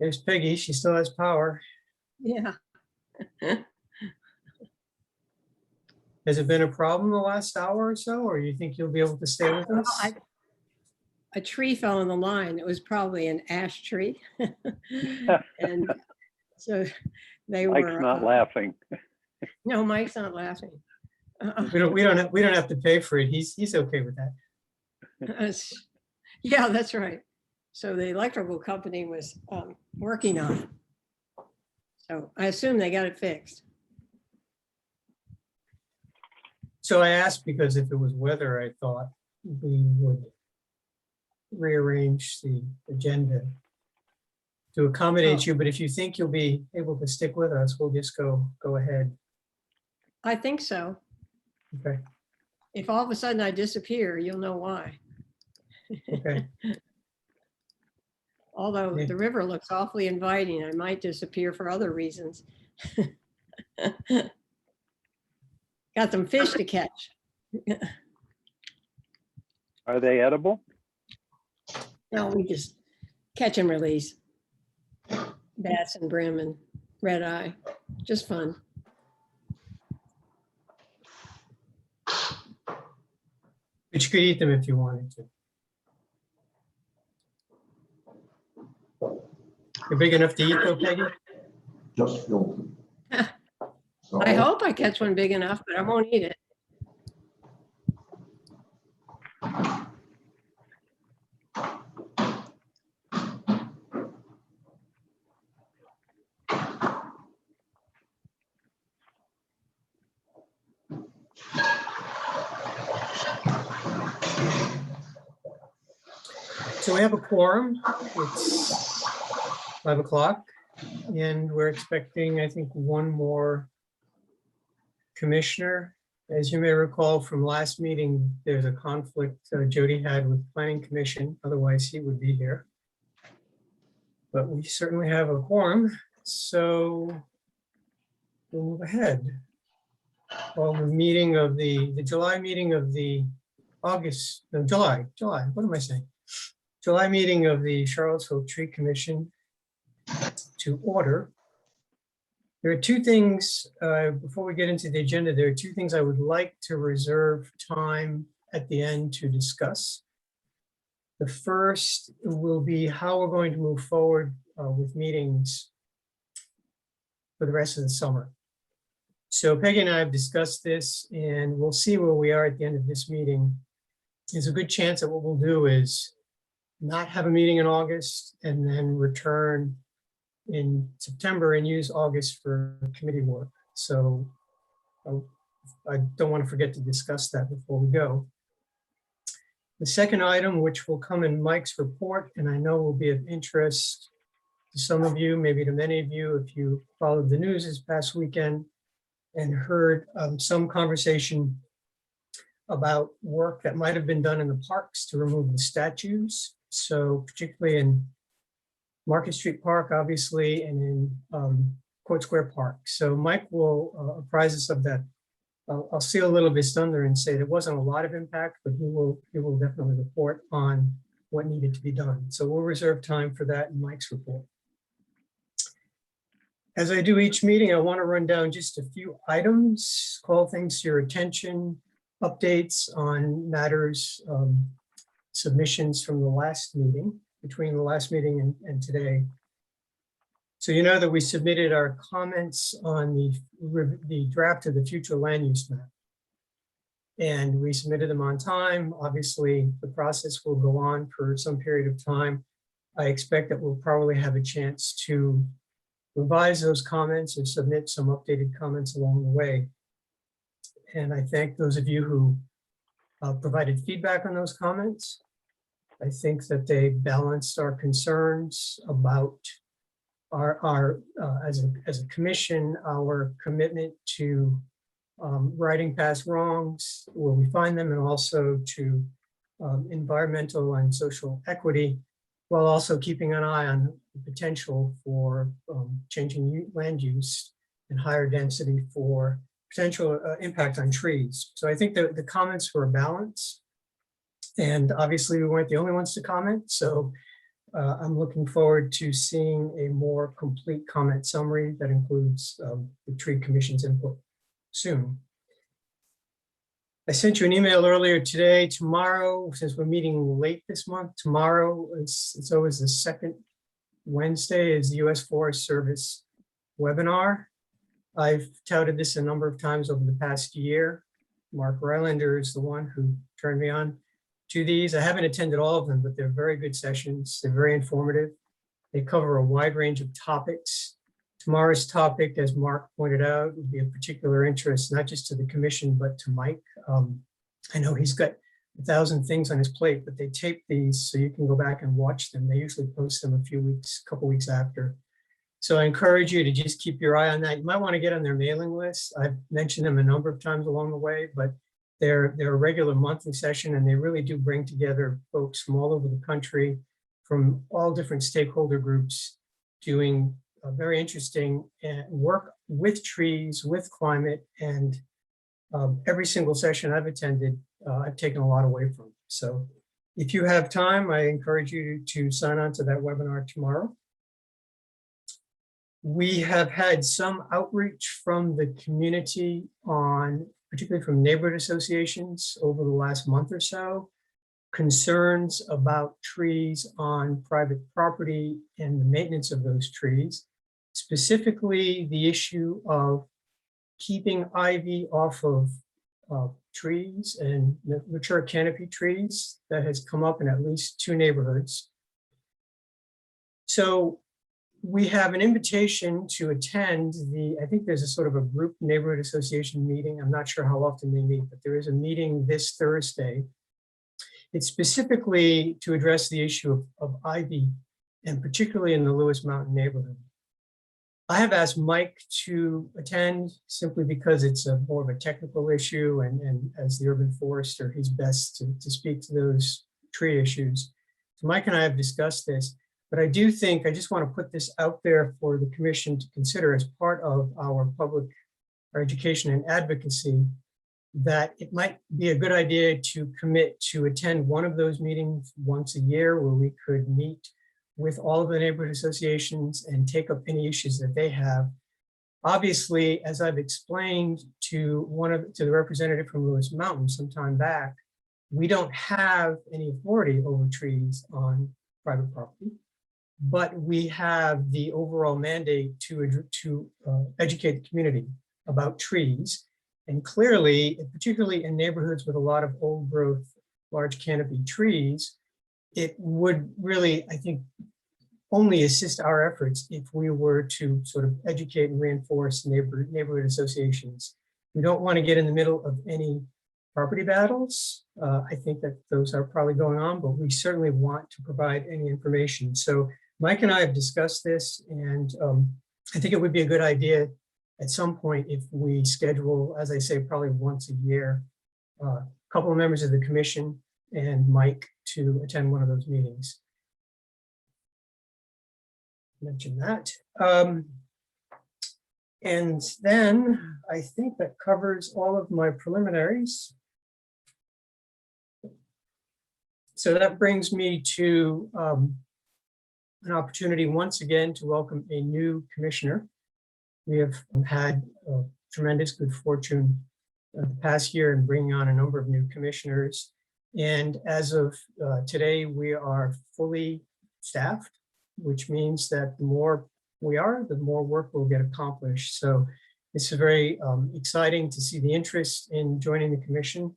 There's Peggy. She still has power. Yeah. Has it been a problem the last hour or so, or you think you'll be able to stay with Well, us? a tree fell on the line. It was probably an ash tree. And so they Mike's were. not laughing. No, Mike's not laughing. We don't have to pay for it. He's okay with that. Yeah, that's right. So the electrical company was working on it. So I assume they got it fixed. So I asked because if it was weather, I thought we would rearrange the agenda to accommodate you. But if you think you'll be able to stick with us, we'll just go ahead. I think so. Okay. If all of a sudden I disappear, you'll know why. Okay. Although Yeah. the river looks awfully inviting, I might disappear for other reasons. Got some fish to catch. Are they edible? No, we just catch and release. Bass and brim and red eye. Just fun. But you could eat them if you wanted to. You're big enough to eat though, Peggy? Just filtered. So I hope I catch one big enough, but I won't eat it. So we have a quorum. It's 5 o'clock and we're expecting, I think, one more commissioner. As you may recall from last meeting, there's a conflict Jody had with Planning Commission. Otherwise, he would be here. But we certainly have a quorum, so we'll move ahead. Well, the meeting of the July meeting of the August, no, July, what am I saying? July meeting of the Charlottesville Tree Commission to order. There are two things, before we get into the agenda, there are two things I would like to reserve time at the end to discuss. The first will be how we're going to move forward with meetings for the rest of the summer. So Peggy and I have discussed this and we'll see where we are at the end of this meeting. There's a good chance that what we'll do is not have a meeting in August and then return in September and use August for committee work. So I don't want to forget to discuss that before we go. The second item, which will come in Mike's report, and I know will be of interest to some of you, maybe to many of you, if you followed the news this past weekend and heard some conversation about work that might have been done in the parks to remove the statues. So particularly in Market Street Park, obviously, and in Court Square Park. So Mike will apprise us of that. I'll steal a little of his thunder and say there wasn't a lot of impact, but he will definitely report on what needed to be done. So we'll reserve time for that in Mike's report. As I do each meeting, I want to run down just a few items, call things to your attention, updates on matters, submissions from the last meeting, between the last meeting and today. So you know that we submitted our comments on the draft of the future land use map. And we submitted them on time. Obviously, the process will go on for some period of time. I expect that we'll probably have a chance to revise those comments or submit some updated comments along the way. And I thank those of you who provided feedback on those comments. I think that they balanced our concerns about as a commission, our commitment to righting past wrongs where we find them, and also to environmental and social equity, while also keeping an eye on the potential for changing land use and higher density for potential impact on trees. So I think that the comments were balanced. And obviously we weren't the only ones to comment. So I'm looking forward to seeing a more complete comment summary that includes the tree commission's input soon. I sent you an email earlier today. Tomorrow, since we're meeting late this month, tomorrow, it's always the second Wednesday, is the U.S. Forest Service webinar. I've touted this a number of times over the past year. Mark Rylander is the one who turned me on to these. I haven't attended all of them, but they're very good sessions. They're very informative. They cover a wide range of topics. Tomorrow's topic, as Mark pointed out, would be of particular interest, not just to the commission, but to Mike. I know he's got 1,000 things on his plate, but they tape these so you can go back and watch them. They usually post them a couple weeks after. So I encourage you to just keep your eye on that. You might want to get on their mailing list. I've mentioned them a number of times along the way, but they're a regular monthly session, and they really do bring together folks from all over the country, from all different stakeholder groups, doing very interesting work with trees, with climate, and every single session I've attended, I've taken a lot away from. So if you have time, I encourage you to sign on to that webinar tomorrow. We have had some outreach from the community on, particularly from neighborhood associations over the last month or so, concerns about trees on private property and the maintenance of those trees, specifically the issue of keeping ivy off of trees and mature canopy trees that has come up in at least 2 neighborhoods. So we have an invitation to attend I think there's a sort of a group neighborhood association meeting. I'm not sure how often they meet, but there is a meeting this Thursday. It's specifically to address the issue of ivy, and particularly in the Lewis Mountain neighborhood. I have asked Mike to attend simply because it's more of a technical issue, and as the urban forester, he's best to speak to those tree issues. So Mike and I have discussed this, but I do think, I just want to put this out there for the commission to consider as part of our education and advocacy, that it might be a good idea to commit to attend one of those meetings once a year, where we could meet with all of the neighborhood associations and take up any issues that they have. Obviously, as I've explained to the representative from Lewis Mountain some time back, we don't have any authority over trees on private property, but we have the overall mandate to educate the community about trees. And clearly, particularly in neighborhoods with a lot of old growth, large canopy trees, it would really, I think, only assist our efforts if we were to sort of educate and reinforce neighborhood associations. We don't want to get in the middle of any property battles. I think that those are probably going on, but we certainly want to provide any information. So Mike and I have discussed this, and I think it would be a good idea at some point if we schedule, as I say, probably once a year, a couple of members of the commission and Mike to attend one of those meetings. Mention that. And then I think that covers all of my preliminaries. So that brings me to an opportunity once again to welcome a new commissioner. We have had tremendous good fortune the past year in bringing on a number of new commissioners. And as of today, we are fully staffed, which means that the more we are, the more work we'll get accomplished. So it's very exciting to see the interest in joining the commission.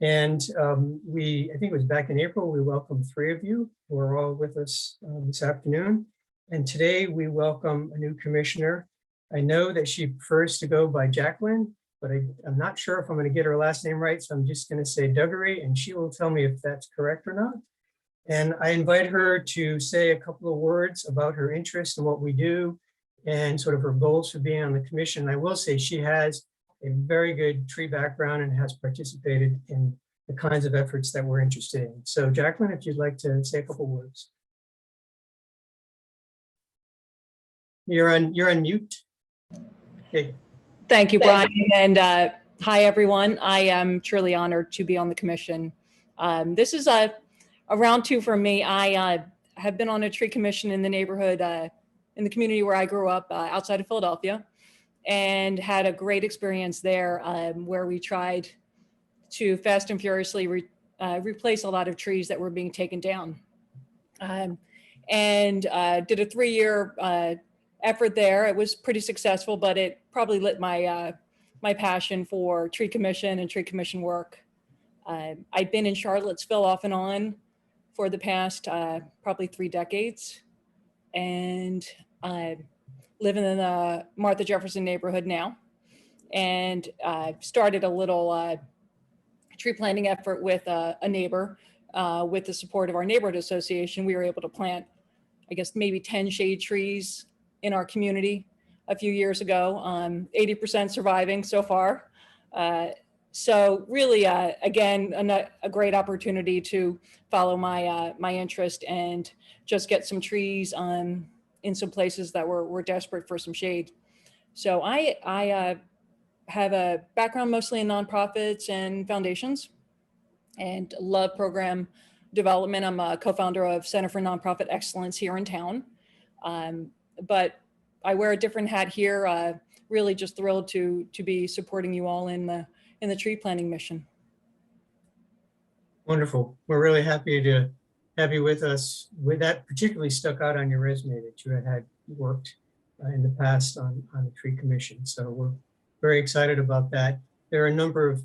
And I think it was back in April, we welcomed 3 of you who are all with us this afternoon. And today we welcome a new commissioner. I know that she prefers to go by Jacqueline, but I'm not sure if I'm going to get her last name right. So I'm just going to say Duggery, and she will tell me if that's correct or not. And I invite her to say a couple of words about her interest in what we do and sort of her goals for being on the commission. I will say she has a very good tree background and has participated in the kinds of efforts that we're interested in. So Jacqueline, if you'd like to say a couple words. You're on mute. Okay. Thank you, Brian. And hi, everyone. I am truly honored to be on the commission. This is a round 2 for me. I have been on a tree commission in the neighborhood, in the community where I grew up, outside of Philadelphia, and had a great experience there, where we tried to fast and furiously replace a lot of trees that were being taken down. And did a 3-year effort there. It was pretty successful, but it probably lit my my passion for tree commission and tree commission work. I've been in Charlottesville off and on for the past probably 3 decades, and living in the Martha Jefferson neighborhood now, and started a little tree planting effort with a neighbor. With the support of our neighborhood association, we were able to plant, I guess, maybe 10 shade trees in our community a few years ago, 80% surviving so far. So really, again, a great opportunity to follow my my interest and just get some trees in some places that were desperate for some shade. So I have a background mostly in nonprofits and foundations, and love program development. I'm a co-founder of Center for Nonprofit Excellence here in town. But I wear a different hat here. Really just thrilled to be supporting you all in the tree planting mission. Wonderful. We're really happy to have you with us. With that particularly stuck out on your resume that you had worked in the past on the tree commission. So we're very excited about that. There are a number of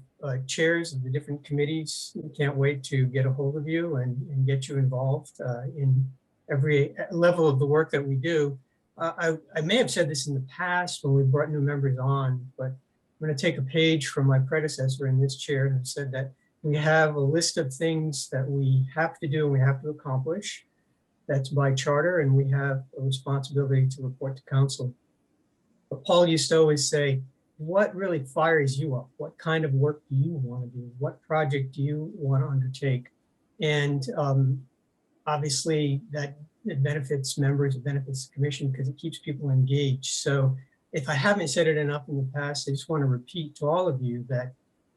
chairs of the different committees. We can't wait to get a hold of you and get you involved in every level of the work that we do. I may have said this in the past when we brought new members on, but I'm going to take a page from my predecessor in this chair who said that we have a list of things that we have to do and we have to accomplish. That's by charter, and we have a responsibility to report to council. But Paul used to always say, what really fires you up? What kind of work do you want to do? What project do you want to undertake? And obviously that it benefits members, it benefits the commission because it keeps people engaged. So if I haven't said it enough in the past, I just want to repeat to all of you that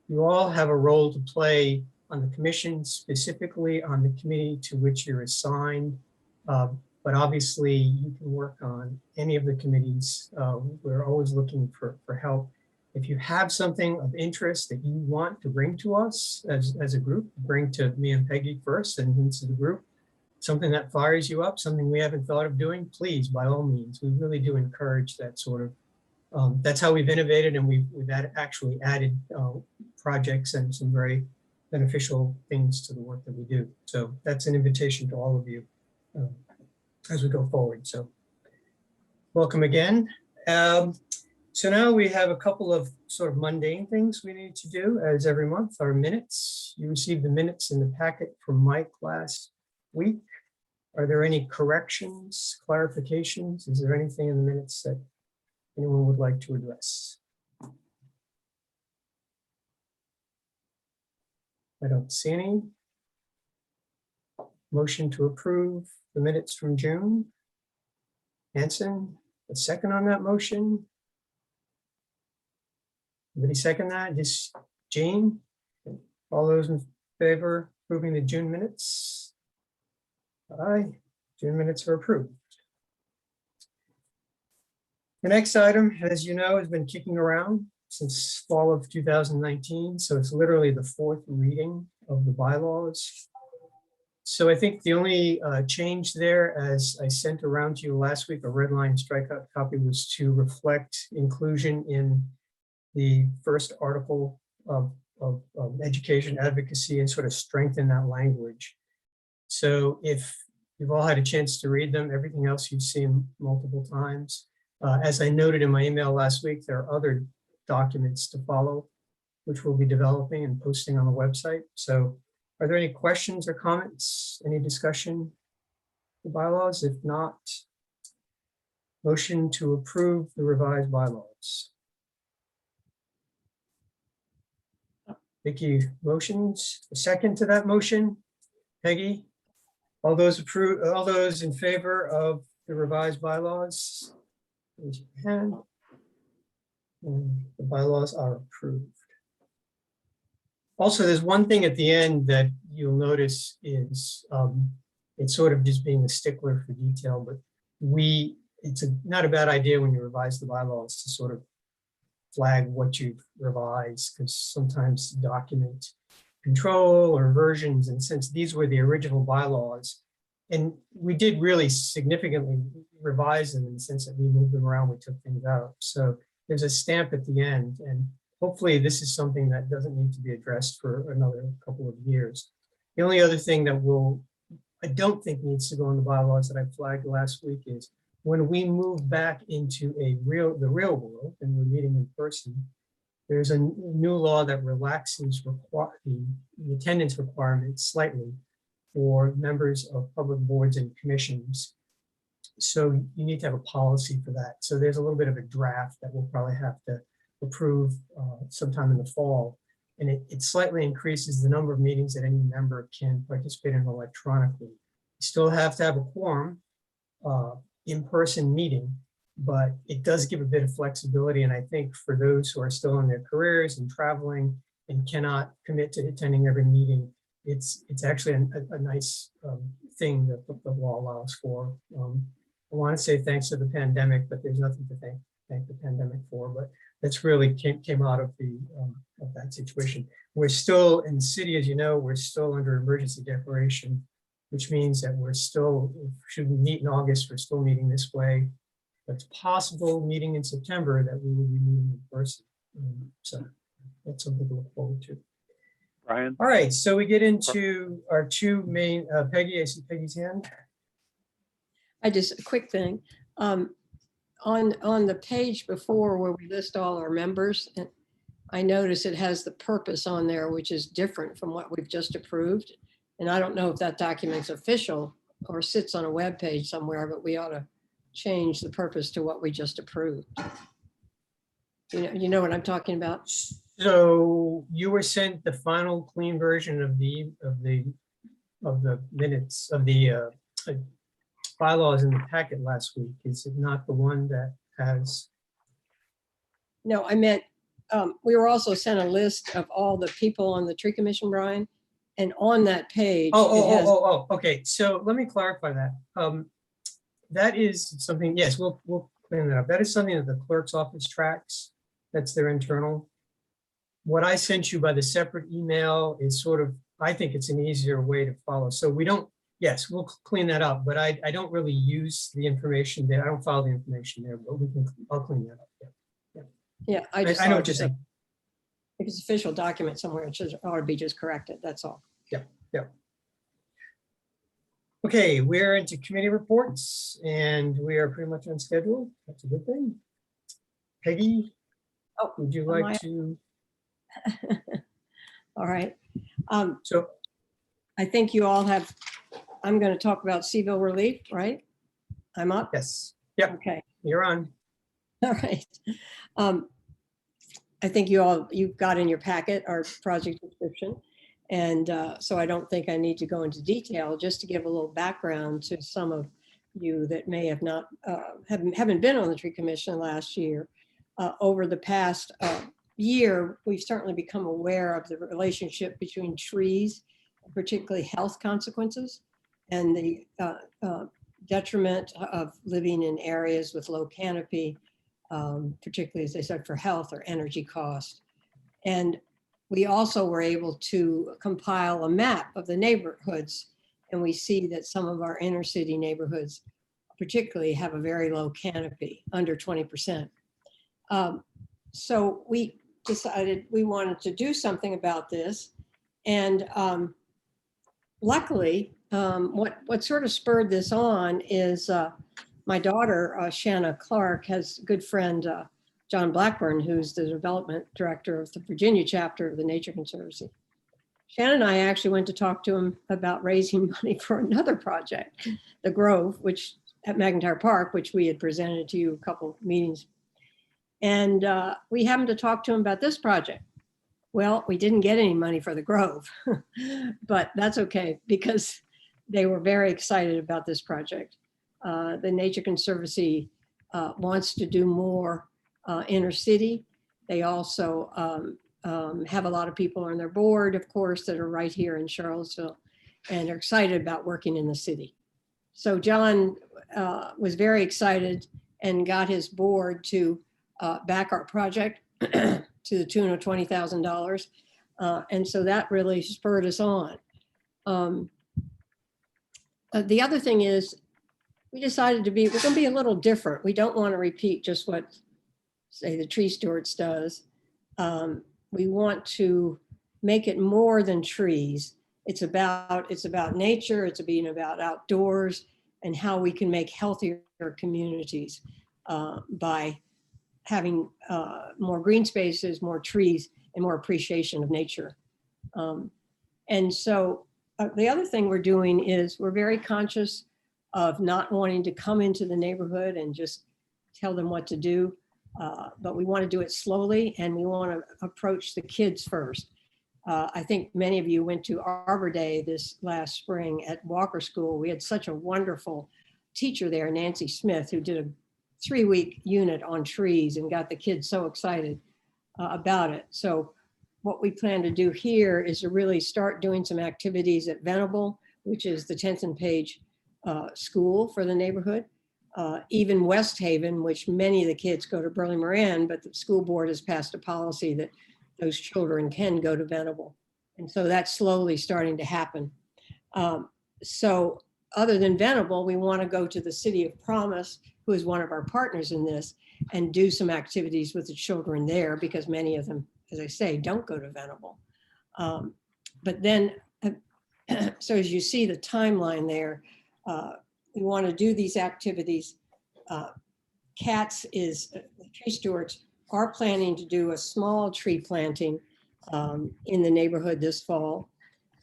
you all have a role to play on the commission, specifically on the committee to which you're assigned. But obviously you can work on any of the committees. We're always looking for help. If you have something of interest that you want to bring to us as a group, bring to me and Peggy first and into the group, something that fires you up, something we haven't thought of doing, please, by all means. We really do encourage that sort of, that's how we've innovated, and we've actually added projects and some very beneficial things to the work that we do. So that's an invitation to all of you as we go forward. So welcome again. So now we have a couple of sort of mundane things we need to do as every month, our minutes. You received the minutes in the packet from Mike last week. Are there any corrections, clarifications? Is there anything in the minutes that anyone would like to address? I don't see any. Motion to approve the minutes from June. Hanson, a second on that motion? Anybody second that? Just Jane? All those in favor approving the June minutes? Aye, June minutes are approved. The next item, as you know, has been kicking around since fall of 2019. So it's literally the 4th reading of the bylaws. So I think the only change there, as I sent around to you last week, a red line strikeout copy, was to reflect inclusion in the first article of education advocacy and sort of strengthen that language. So if you've all had a chance to read them, everything else you've seen multiple times. As I noted in my email last week, there are other documents to follow, which we'll be developing and posting on the website. So are there any questions or comments, any discussion? The bylaws, if not, motion to approve the revised bylaws. Vicky motions, a second to that motion. Peggy, all those in favor of the revised bylaws? Raise your hand. And the bylaws are approved. Also, there's one thing at the end that you'll notice is it's sort of just being a stickler for detail, but it's not a bad idea when you revise the bylaws to sort of flag what you've revised, because sometimes document control or versions, and since these were the original bylaws, and we did really significantly revise them in the sense that we moved them around, we took things out. So there's a stamp at the end, and hopefully this is something that doesn't need to be addressed for another couple of years. The only other thing that I don't think needs to go in the bylaws that I flagged last week is when we move back into the real world and we're meeting in person, there's a new law that relaxes the attendance requirements slightly for members of public boards and commissions. So you need to have a policy for that. So there's a little bit of a draft that we'll probably have to approve sometime in the fall. And it slightly increases the number of meetings that any member can participate in electronically. You still have to have a quorum, in-person meeting, but it does give a bit of flexibility. And I think for those who are still in their careers and traveling and cannot commit to attending every meeting, it's actually a nice thing that the law allows for. I want to say thanks to the pandemic, but there's nothing to thank the pandemic for, but that's really came out of that situation. We're still in the city, as you know, we're still under emergency declaration, which means that we're still, should we meet in August, we're still meeting this way. But it's possible meeting in September that we will be meeting in person. So that's something to look forward to. Brian? All right, so we get into our two main, Peggy, I see Peggy's hand. I just, a quick thing. On the page before where we list all our members, and I notice it has the purpose on there, which is different from what we've just approved. And I don't know if that document's official or sits on a web page somewhere, but we ought to change the purpose to what we just approved. You know what I'm talking about? So you were sent the final clean version of the minutes of the bylaws in the packet last week. Is it not the one that has? No, I meant, we were also sent a list of all the people on the tree commission, Brian. And on that page, it has, Okay. So let me clarify that. That is something, yes, we'll clean that up. That is something that the clerk's office tracks. That's their internal. What I sent you by the separate email is sort of, I think it's an easier way to follow. So we don't, yes, we'll clean that up, but I don't really use the information there. I don't follow the information there, but I'll clean that up. yeah, I just I know thought what you're saying. if it's official document somewhere, it should, ought to be just corrected, that's all. Okay, we're into committee reports and we are pretty much on schedule. That's a good thing. Peggy, Oh, would you am like to? All right. So, I think you all have, I'm going to talk about Seville relief, right? I'm up? yes, yep, Okay, you're on. all right. I think you've got in your packet our project description. And so I don't think I need to go into detail, just to give a little background to some of you that may have not, haven't been on the tree commission last year. Over the past year, we've certainly become aware of the relationship between trees, particularly health consequences, and the detriment of living in areas with low canopy, particularly, as I said, for health or energy cost. And we also were able to compile a map of the neighborhoods, and we see that some of our inner city neighborhoods particularly have a very low canopy, under 20%. So we decided we wanted to do something about this. And luckily, what sort of spurred this on is my daughter, Shanna Clark, has a good friend, John Blackburn, who's the development director of the Virginia chapter of the Nature Conservancy. Shannon and I actually went to talk to him about raising money for another project, the Grove, which at McIntyre Park, which we had presented to you a couple meetings. And we happened to talk to him about this project. Well, we didn't get any money for the Grove, but that's okay because they were very excited about this project. The Nature Conservancy wants to do more inner city. They also have a lot of people on their board, of course, that are right here in Charlottesville and are excited about working in the city. So John was very excited and got his board to back our project to the tune of $20,000. And so that really spurred us on. The other thing is we decided we're going to be a little different. We don't want to repeat just what, say, the Tree Stewards does. We want to make it more than trees. It's about nature. It's being about outdoors and how we can make healthier communities by having more green spaces, more trees, and more appreciation of nature. And so the other thing we're doing is we're very conscious of not wanting to come into the neighborhood and just tell them what to do. But we want to do it slowly, and we want to approach the kids first. I think many of you went to Arbor Day this last spring at Walker School. We had such a wonderful teacher there, Nancy Smith, who did a 3-week unit on trees and got the kids so excited about it. So what we plan to do here is to really start doing some activities at Venable, which is the 10th and Page school for the neighborhood. Even West Haven, which many of the kids go to Burley Moran, but the school board has passed a policy that those children can go to Venable. And so that's slowly starting to happen. So other than Venable, we want to go to the City of Promise, who is one of our partners in this, and do some activities with the children there, because many of them, as I say, don't go to Venable. But then, so as you see the timeline there, we want to do these activities. CATS is, the Tree Stewards are planning to do a small tree planting in the neighborhood this fall.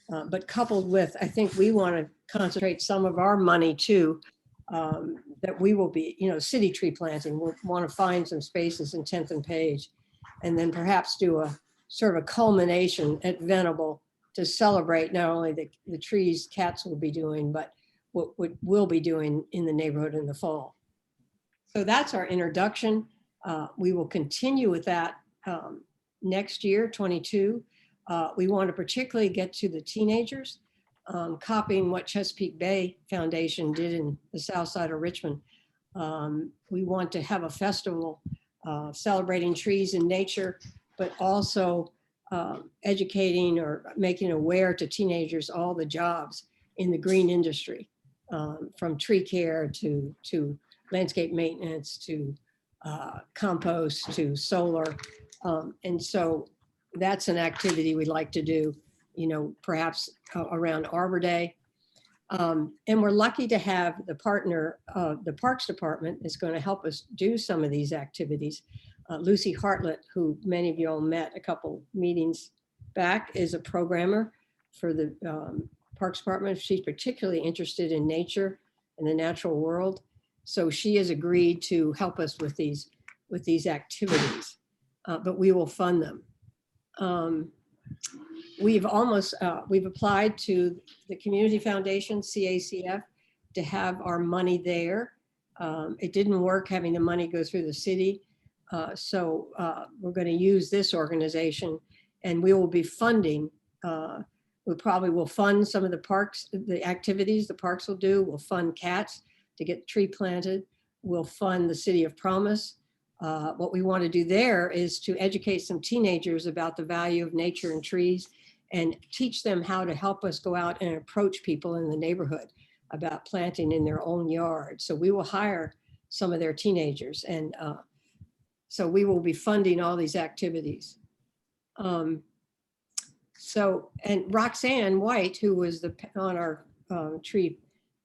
But coupled with, I think we want to concentrate some of our money too, that we will be, city tree planting. We'll want to find some spaces in 10th and Page, and then perhaps do a sort of a culmination at Venable to celebrate not only the trees CATS will be doing, but what we'll be doing in the neighborhood in the fall. So that's our introduction. We will continue with that next year, 22. We want to particularly get to the teenagers, copying what Chesapeake Bay Foundation did in the south side of Richmond. We want to have a festival celebrating trees and nature, but also educating or making aware to teenagers all the jobs in the green industry, from tree care to landscape maintenance to compost to solar. And so that's an activity we'd like to do, perhaps around Arbor Day. And we're lucky to have the partner, the Parks Department is going to help us do some of these activities. Lucy Hartlett, who many of you all met a couple meetings back, is a programmer for the Parks Department. She's particularly interested in nature and the natural world. So she has agreed to help us with these activities, but we will fund them. We've applied to the Community Foundation, CACF, to have our money there. It didn't work having the money go through the city. So we're going to use this organization, and we will be funding. We probably will fund some of the parks, the activities the parks will do. We'll fund CATS to get the tree planted. We'll fund the City of Promise. What we want to do there is to educate some teenagers about the value of nature and trees, and teach them how to help us go out and approach people in the neighborhood about planting in their own yard. So we will hire some of their teenagers, and so we will be funding all these activities. And Roxanne White, who was on our tree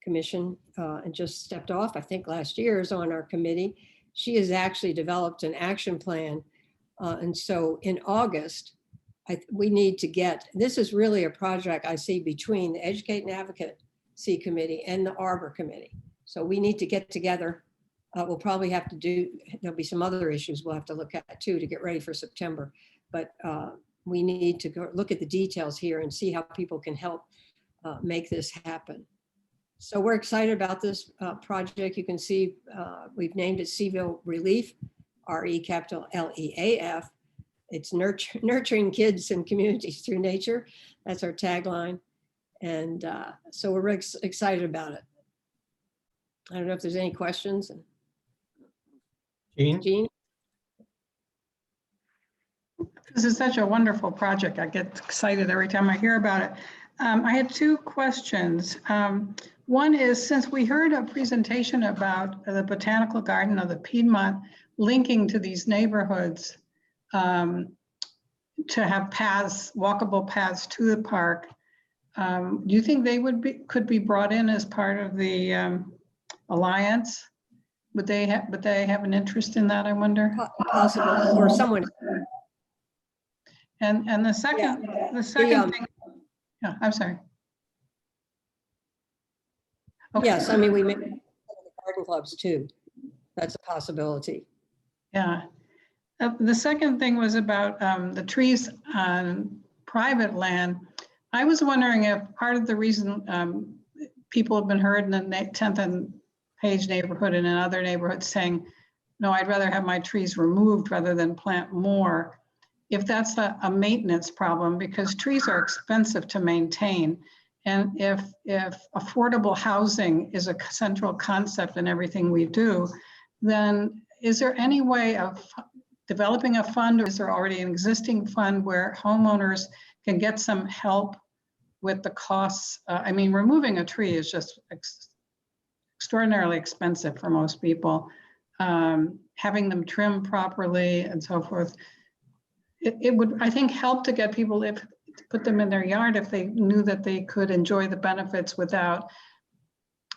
commission and just stepped off, I think last year, is on our committee. She has actually developed an action plan. And so in August, we need to get, this is really a project I see between the Educate and Advocacy Committee and the Arbor Committee. So we need to get together. We'll probably have to there'll be some other issues we'll have to look at too to get ready for September. But we need to go look at the details here and see how people can help make this happen. So we're excited about this project. You can see we've named it Seaville Relief, RELEAF. It's nurturing kids and communities through nature. That's our tagline. And so we're excited about it. I don't know if there's any questions. Jean? Jean? This is such a wonderful project. I get excited every time I hear about it. I had two questions. One is, since we heard a presentation about the botanical garden of the Piedmont linking to these neighborhoods to have paths, walkable paths to the park, do you think they could be brought in as part of the alliance? Would they have an interest in that, I wonder? Possible, or someone. And the second thing, yeah, I'm sorry. Okay. Yes, I mean, we make garden clubs too. That's a possibility. Yeah. The second thing was about the trees on private land. I was wondering if part of the reason people have been heard in the 10th and Page neighborhood and in other neighborhoods saying, no, I'd rather have my trees removed rather than plant more. If that's a maintenance problem, because trees are expensive to maintain. And if affordable housing is a central concept in everything we do, then is there any way of developing a fund, or is there already an existing fund where homeowners can get some help with the costs? I mean, removing a tree is just extraordinarily expensive for most people. Having them trimmed properly and so forth. It would, I think, help to get people to put them in their yard if they knew that they could enjoy the benefits without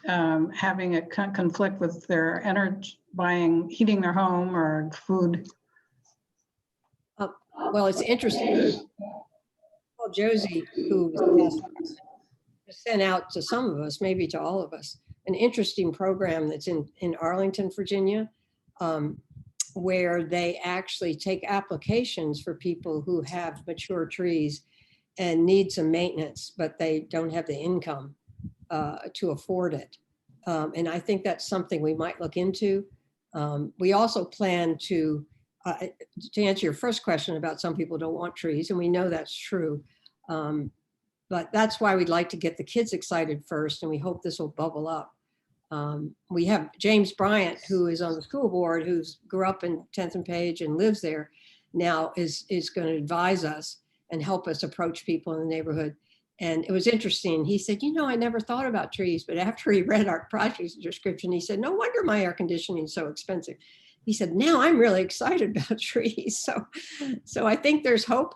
having a conflict with their energy, heating their home or food. Well, it's interesting. Well, Josie, who was sent out to some of us, maybe to all of us, an interesting program that's in Arlington, Virginia, where they actually take applications for people who have mature trees and need some maintenance, but they don't have the income to afford it. And I think that's something we might look into. We also plan to answer your first question about some people don't want trees, and we know that's true. But that's why we'd like to get the kids excited first, and we hope this will bubble up. We have James Bryant, who is on the school board, who's grew up in 10th and Page and lives there now, is going to advise us and help us approach people in the neighborhood. And it was interesting. He said, you know, I never thought about trees, but after he read our project description, he said, no wonder my air conditioning is so expensive. He said, now I'm really excited about trees. So I think there's hope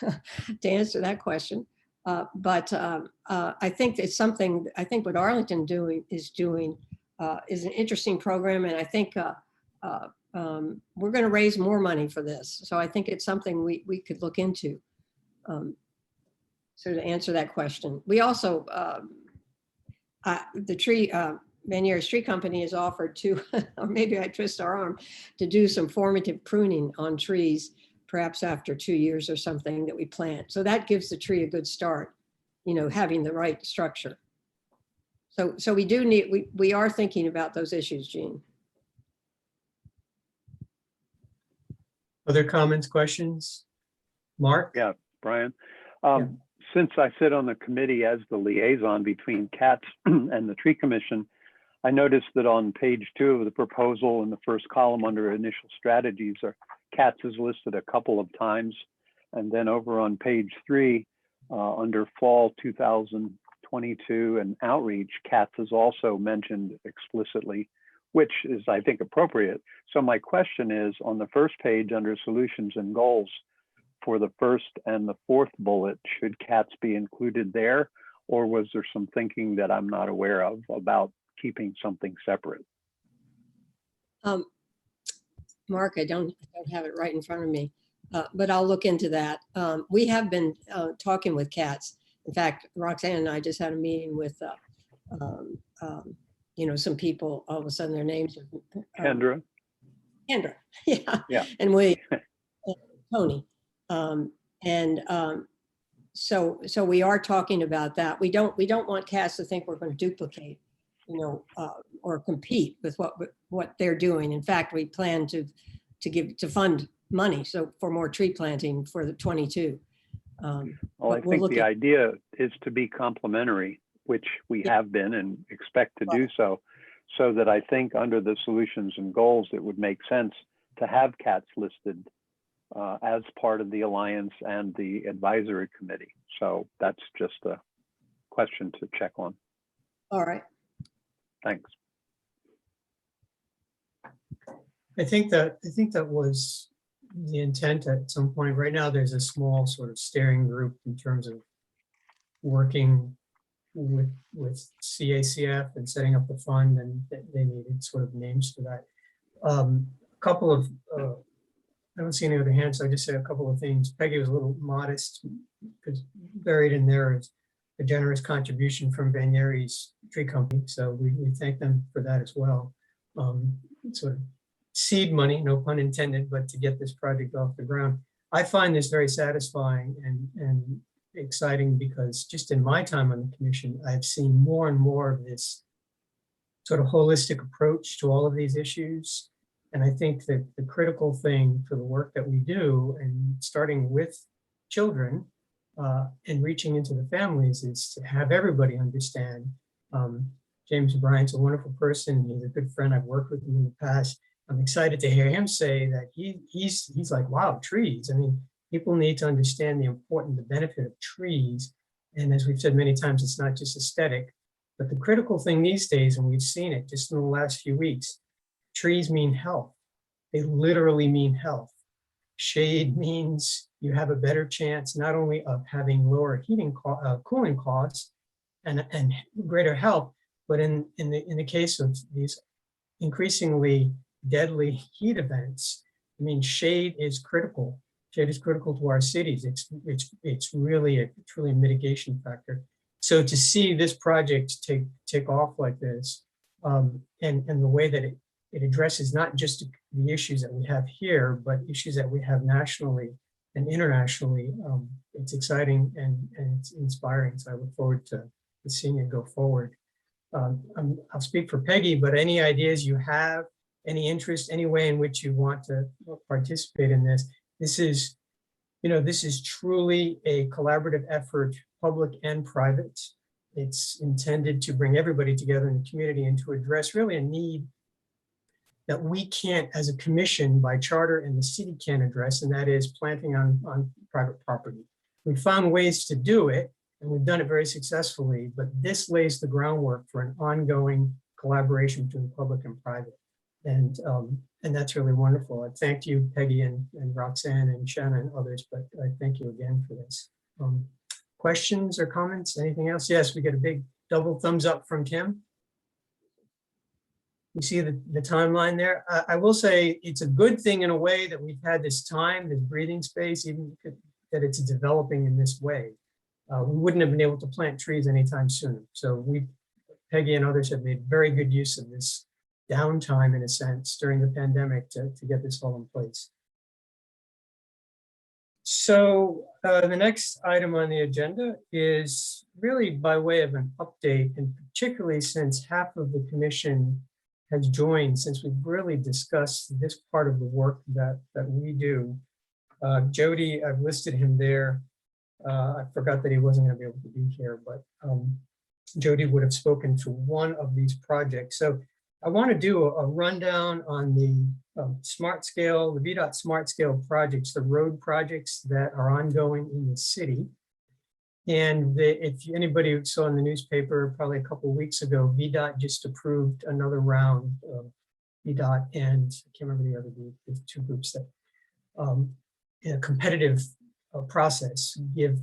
to answer that question. But I think it's something, I think what Arlington is doing is an interesting program. And I think we're going to raise more money for this. So I think it's something we could look into. So to answer that question, we also, the Maniere's Tree Company has offered to, or maybe I twist our arm, to do some formative pruning on trees, perhaps after 2 years or something that we plant. So that gives the tree a good start, you know, having the right structure. So we do need, we are thinking about those issues, Jean. Other comments, questions? Mark? Yeah, Brian. Since I sit on the committee as the liaison between CATS and the Tree Commission, I noticed that on page 2 of the proposal in the first column under initial strategies, CATS is listed a couple of times. And then over on page 3, under fall 2022 and outreach, CATS is also mentioned explicitly, which is, I think, appropriate. So my question is, on the first page under solutions and goals, for the first and the fourth bullet, should CATS be included there? Or was there some thinking that I'm not aware of about keeping something separate? Mark, I don't have it right in front of me, but I'll look into that. We have been talking with CATS. In fact, Roxanne and I just had a meeting with, you know, some people, all of a sudden their names are Kendra? Kendra, Yeah. and we, Tony. So we are talking about that. We don't want CATS to think we're going to duplicate, you know, or compete with what they're doing. In fact, we plan to fund money for more tree planting for the 22. Well, I think the idea is to be complementary, which we have been and expect to do so. So that I think under the solutions and goals, it would make sense to have cats listed as part of the alliance and the advisory committee. So that's just a question to check on. All right. Thanks. I think that was the intent at some point. Right now, there's a small sort of steering group in terms of working with CACF and setting up the fund, and they needed sort of names for that. A couple of, I don't see any other hands, so I just say a couple of things. Peggy was a little modest because buried in there is a generous contribution from Baneri's Tree Company. So we thank them for that as well. Sort of seed money, no pun intended, but to get this project off the ground. I find this very satisfying and exciting because just in my time on the commission, I've seen more and more of this sort of holistic approach to all of these issues. And I think that the critical thing for the work that we do, and starting with children and reaching into the families, is to have everybody understand. James Bryant's a wonderful person. He's a good friend. I've worked with him in the past. I'm excited to hear him say that he's like, wow, trees. I mean, people need to understand the benefit of trees. And as we've said many times, it's not just aesthetic, but the critical thing these days, and we've seen it just in the last few weeks, trees mean health. They literally mean health. Shade means you have a better chance not only of having lower cooling costs and greater health, but in the case of these increasingly deadly heat events, I mean, shade is critical. Shade is critical to our cities. It's really a truly a mitigation factor. So to see this project take off like this, and the way that it addresses not just the issues that we have here, but issues that we have nationally and internationally, it's exciting and it's inspiring. So I look forward to seeing it go forward. I'll speak for Peggy, but any ideas you have, any interest, any way in which you want to participate in this, this is truly a collaborative effort, public and private. It's intended to bring everybody together in the community and to address really a need that we can't, as a commission by charter, and the city can't address, and that is planting on private property. We found ways to do it, and we've done it very successfully, but this lays the groundwork for an ongoing collaboration between public and private. And that's really wonderful. I thank you, Peggy and Roxanne and Shanna and others, but I thank you again for this. Questions or comments, anything else? Yes, we get a big double thumbs up from Kim. You see the timeline there. I will say it's a good thing in a way that we've had this time, this breathing space, even that it's developing in this way. We wouldn't have been able to plant trees anytime sooner. So Peggy and others have made very good use of this downtime, in a sense, during the pandemic to get this all in place. So the next item on the agenda is really by way of an update, and particularly since half of the commission has joined, since we've really discussed this part of the work that we do. Jody, I've listed him there. I forgot that he wasn't going to be able to be here, but Jody would have spoken to one of these projects. So I want to do a rundown on the smart scale, the VDOT smart scale projects, the road projects that are ongoing in the city. And if anybody saw in the newspaper probably a couple of weeks ago, VDOT just approved another round of VDOT and I can't remember the other group, there's two groups that in a competitive process give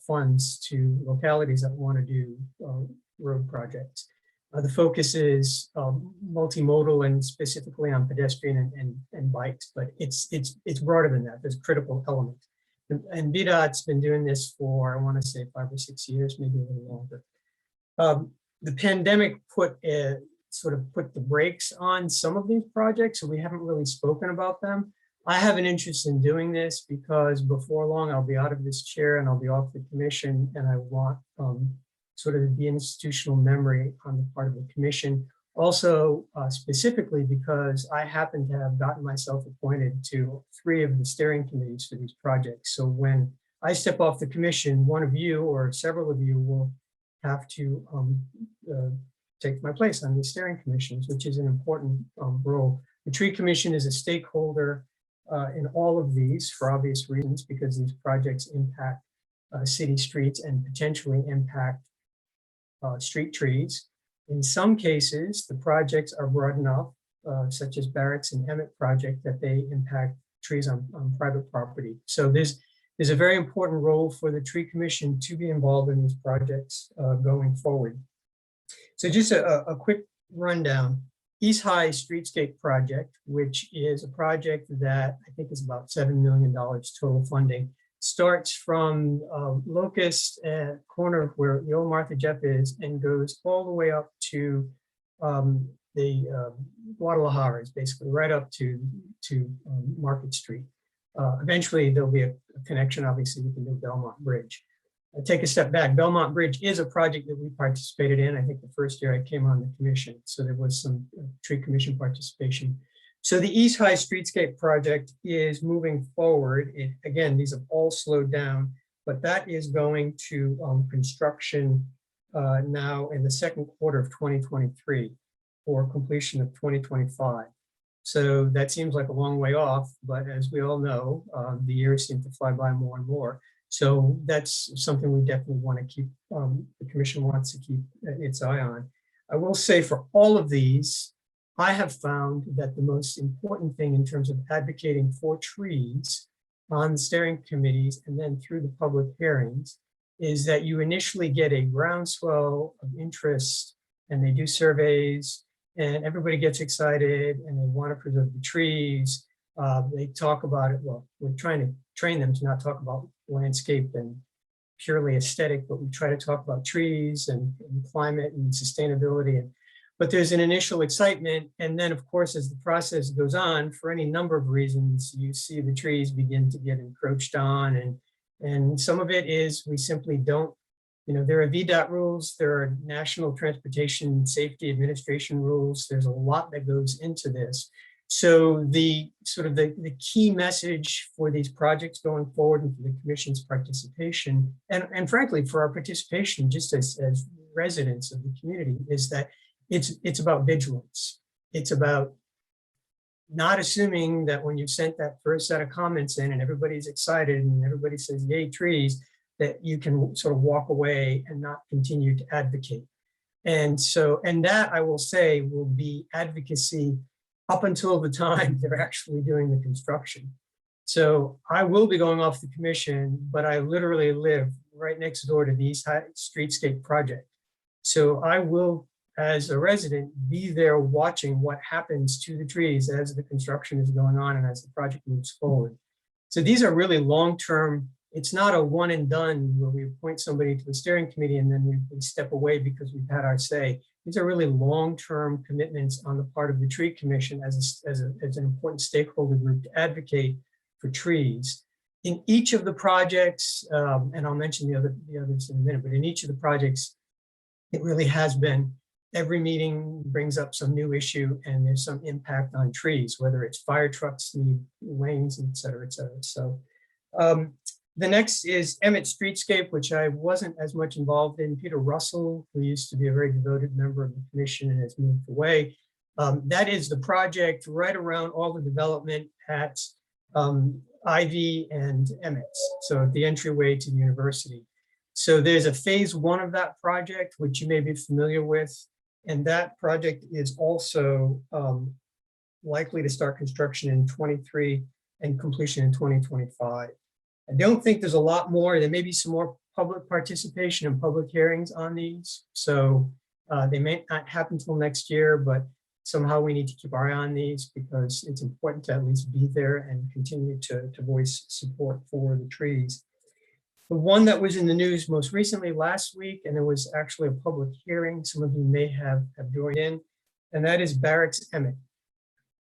funds to localities that want to do road projects. The focus is multimodal and specifically on pedestrian and bikes, but it's broader than that. There's critical elements. And VDOT's been doing this for, I want to say 5 or 6 years, maybe a little longer. The pandemic sort of put the brakes on some of these projects, so we haven't really spoken about them. I have an interest in doing this because before long I'll be out of this chair and I'll be off the commission, and I want sort of the institutional memory on the part of the commission. Also, specifically because I happen to have gotten myself appointed to 3 of the steering committees for these projects. So when I step off the commission, one of you or several of you will have to takes my place on the steering commissions, which is an important role. The tree commission is a stakeholder in all of these for obvious reasons, because these projects impact city streets and potentially impact street trees. In some cases, the projects are broad enough, such as Barrett's and Emmett project, that they impact trees on private property. So there's a very important role for the tree commission to be involved in these projects going forward. So just a quick rundown. East High Streetscape Project, which is a project that I think is about $7 million total funding, starts from Locust corner where the old Martha Jeff is and goes all the way up to the Guadalajara, basically right up to Market Street. Eventually, there'll be a connection, obviously, with the new Belmont Bridge. I'll take a step back. Belmont Bridge is a project that we participated in. I think the first year I came on the commission, so there was some tree commission participation. So the East High Streetscape Project is moving forward. Again, these have all slowed down, but that is going to construction now in the second quarter of 2023 for completion of 2025. So that seems like a long way off, but as we all know, the years seem to fly by more and more. So that's something we definitely want to keep, the commission wants to keep its eye on. I will say for all of these, I have found that the most important thing in terms of advocating for trees on the steering committees and then through the public hearings is that you initially get a groundswell of interest, and they do surveys and everybody gets excited and they want to preserve the trees. They talk about it. Well, we're trying to train them to not talk about landscape and purely aesthetic, but we try to talk about trees and climate and sustainability. But there's an initial excitement. And then, of course, as the process goes on, for any number of reasons, you see the trees begin to get encroached on. And some of it is we simply don't, there are VDOT rules, there are National Transportation Safety Administration rules. There's a lot that goes into this. So the key message for these projects going forward and for the commission's participation, and frankly, for our participation just as residents of the community, is that it's about vigilance. It's about not assuming that when you've sent that first set of comments in and everybody's excited and everybody says, yay, trees, that you can sort of walk away and not continue to advocate. And that, I will say, will be advocacy up until the time they're actually doing the construction. So I will be going off the commission, but I literally live right next door to the East High Streetscape Project. So I will, as a resident, be there watching what happens to the trees as the construction is going on and as the project moves forward. So these are really long-term. It's not a one and done where we appoint somebody to the steering committee and then we step away because we've had our say. These are really long-term commitments on the part of the tree commission as an important stakeholder group to advocate for trees. In each of the projects, and I'll mention the others in a minute, but in each of the projects, it really has been every meeting brings up some new issue and there's some impact on trees, whether it's fire trucks need lanes, et cetera, et cetera. So the next is Emmett Streetscape, which I wasn't as much involved in. Peter Russell, who used to be a very devoted member of the commission and has moved away. That is the project right around all the development at Ivy and Emmett, so at the entryway to the university. So there's a phase one of that project, which you may be familiar with. And that project is also likely to start construction in 23 and completion in 2025. I don't think there's a lot more. There may be some more public participation and public hearings on these. So they may not happen until next year, but somehow we need to keep our eye on these because it's important to at least be there and continue to voice support for the trees. The one that was in the news most recently last week, and there was actually a public hearing, some of you may have joined in, and that is Barracks Emmett.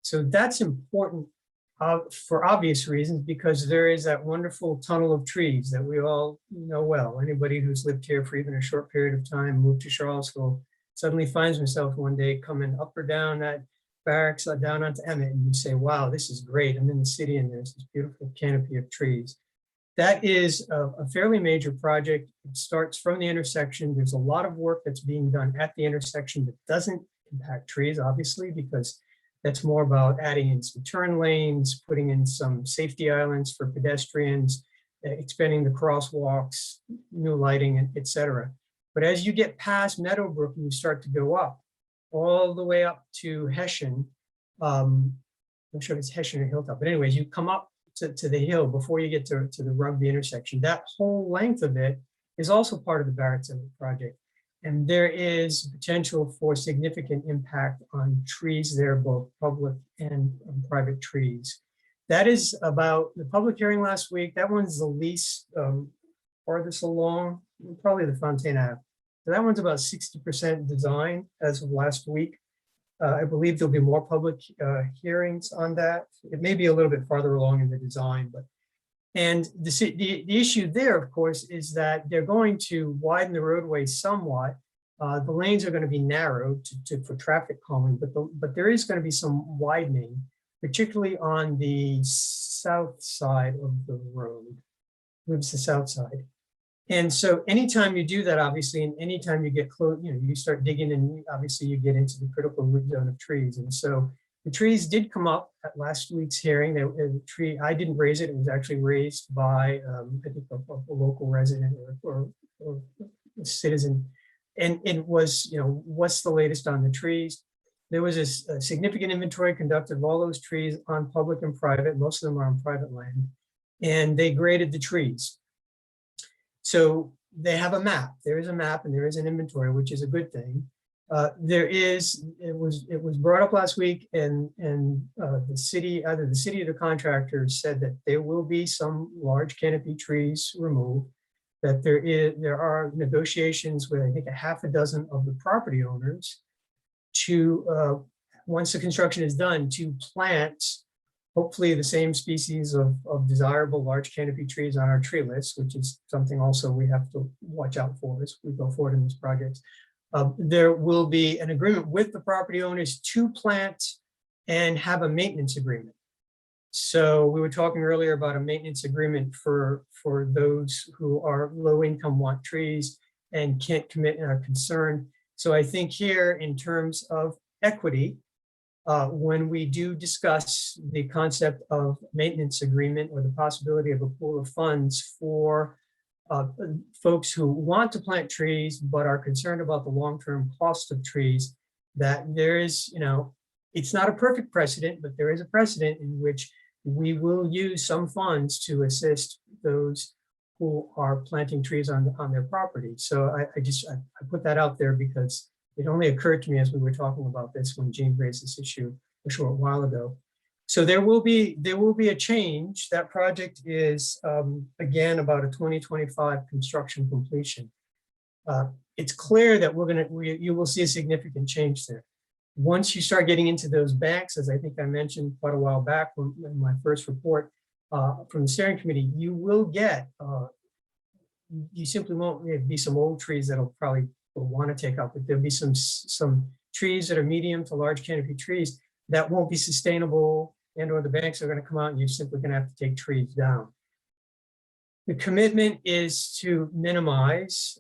So that's important for obvious reasons, because there is that wonderful tunnel of trees that we all know well. Anybody who's lived here for even a short period of time, moved to Charlottesville, suddenly finds himself one day coming up or down that Barracks, down onto Emmett, and you say, wow, this is great. I'm in the city and there's this beautiful canopy of trees. That is a fairly major project. It starts from the intersection. There's a lot of work that's being done at the intersection that doesn't impact trees, obviously, because that's more about adding in some turn lanes, putting in some safety islands for pedestrians, expanding the crosswalks, new lighting, and et cetera. But as you get past Meadowbrook and you start to go up, all the way up to Hessian, I'm not sure if it's Hessian or Hilltop, but anyways, you come up to the hill before you get to the Rugby intersection. That whole length of it is also part of the Barrett Center project. And there is potential for significant impact on trees there, both public and private trees. That is about the public hearing last week. That one's the least farthest along, probably the Fontaine Ave. So that one's about 60% design as of last week. I believe there'll be more public hearings on that. It may be a little bit farther along in the design, but and the issue there, of course, is that they're going to widen the roadway somewhat. The lanes are going to be narrowed for traffic calming, but there is going to be some widening, particularly on the south side of the road. It's the south side. And so anytime you do that, obviously, and anytime you get close, you start digging and obviously you get into the critical root zone of trees. And so the trees did come up at last week's hearing. The tree, I didn't raise it. It was actually raised by, I think, a local resident or a citizen. And it was, what's the latest on the trees? There was a significant inventory conducted of all those trees on public and private. Most of them are on private land. And they graded the trees. So they have a map. There is a map and there is an inventory, which is a good thing. It was brought up last week, and the city, either the city or the contractor, said that there will be some large canopy trees removed, that there are negotiations with, I think, a half a dozen of the property owners to, once the construction is done, to plant hopefully the same species of desirable large canopy trees on our tree list, which is something also we have to watch out for as we go forward in this project. There will be an agreement with the property owners to plant and have a maintenance agreement. So we were talking earlier about a maintenance agreement for those who are low income, want trees, and can't commit and are concerned. So I think here, in terms of equity, when we do discuss the concept of maintenance agreement or the possibility of a pool of funds for folks who want to plant trees but are concerned about the long-term cost of trees, that there is, it's not a perfect precedent, but there is a precedent in which we will use some funds to assist those who are planting trees on their property. So I put that out there because it only occurred to me as we were talking about this when Gene raised this issue a short while ago. So there will be a change. That project is, again, about a 2025 construction completion. It's clear that you will see a significant change there. Once you start getting into those banks, as I think I mentioned quite a while back in my first report from the steering committee, you will get, you simply won't be some old trees that'll probably want to take up, but there'll be some trees that are medium to large canopy trees that won't be sustainable, and or the banks are going to come out and you're simply going to have to take trees down. The commitment is to minimize,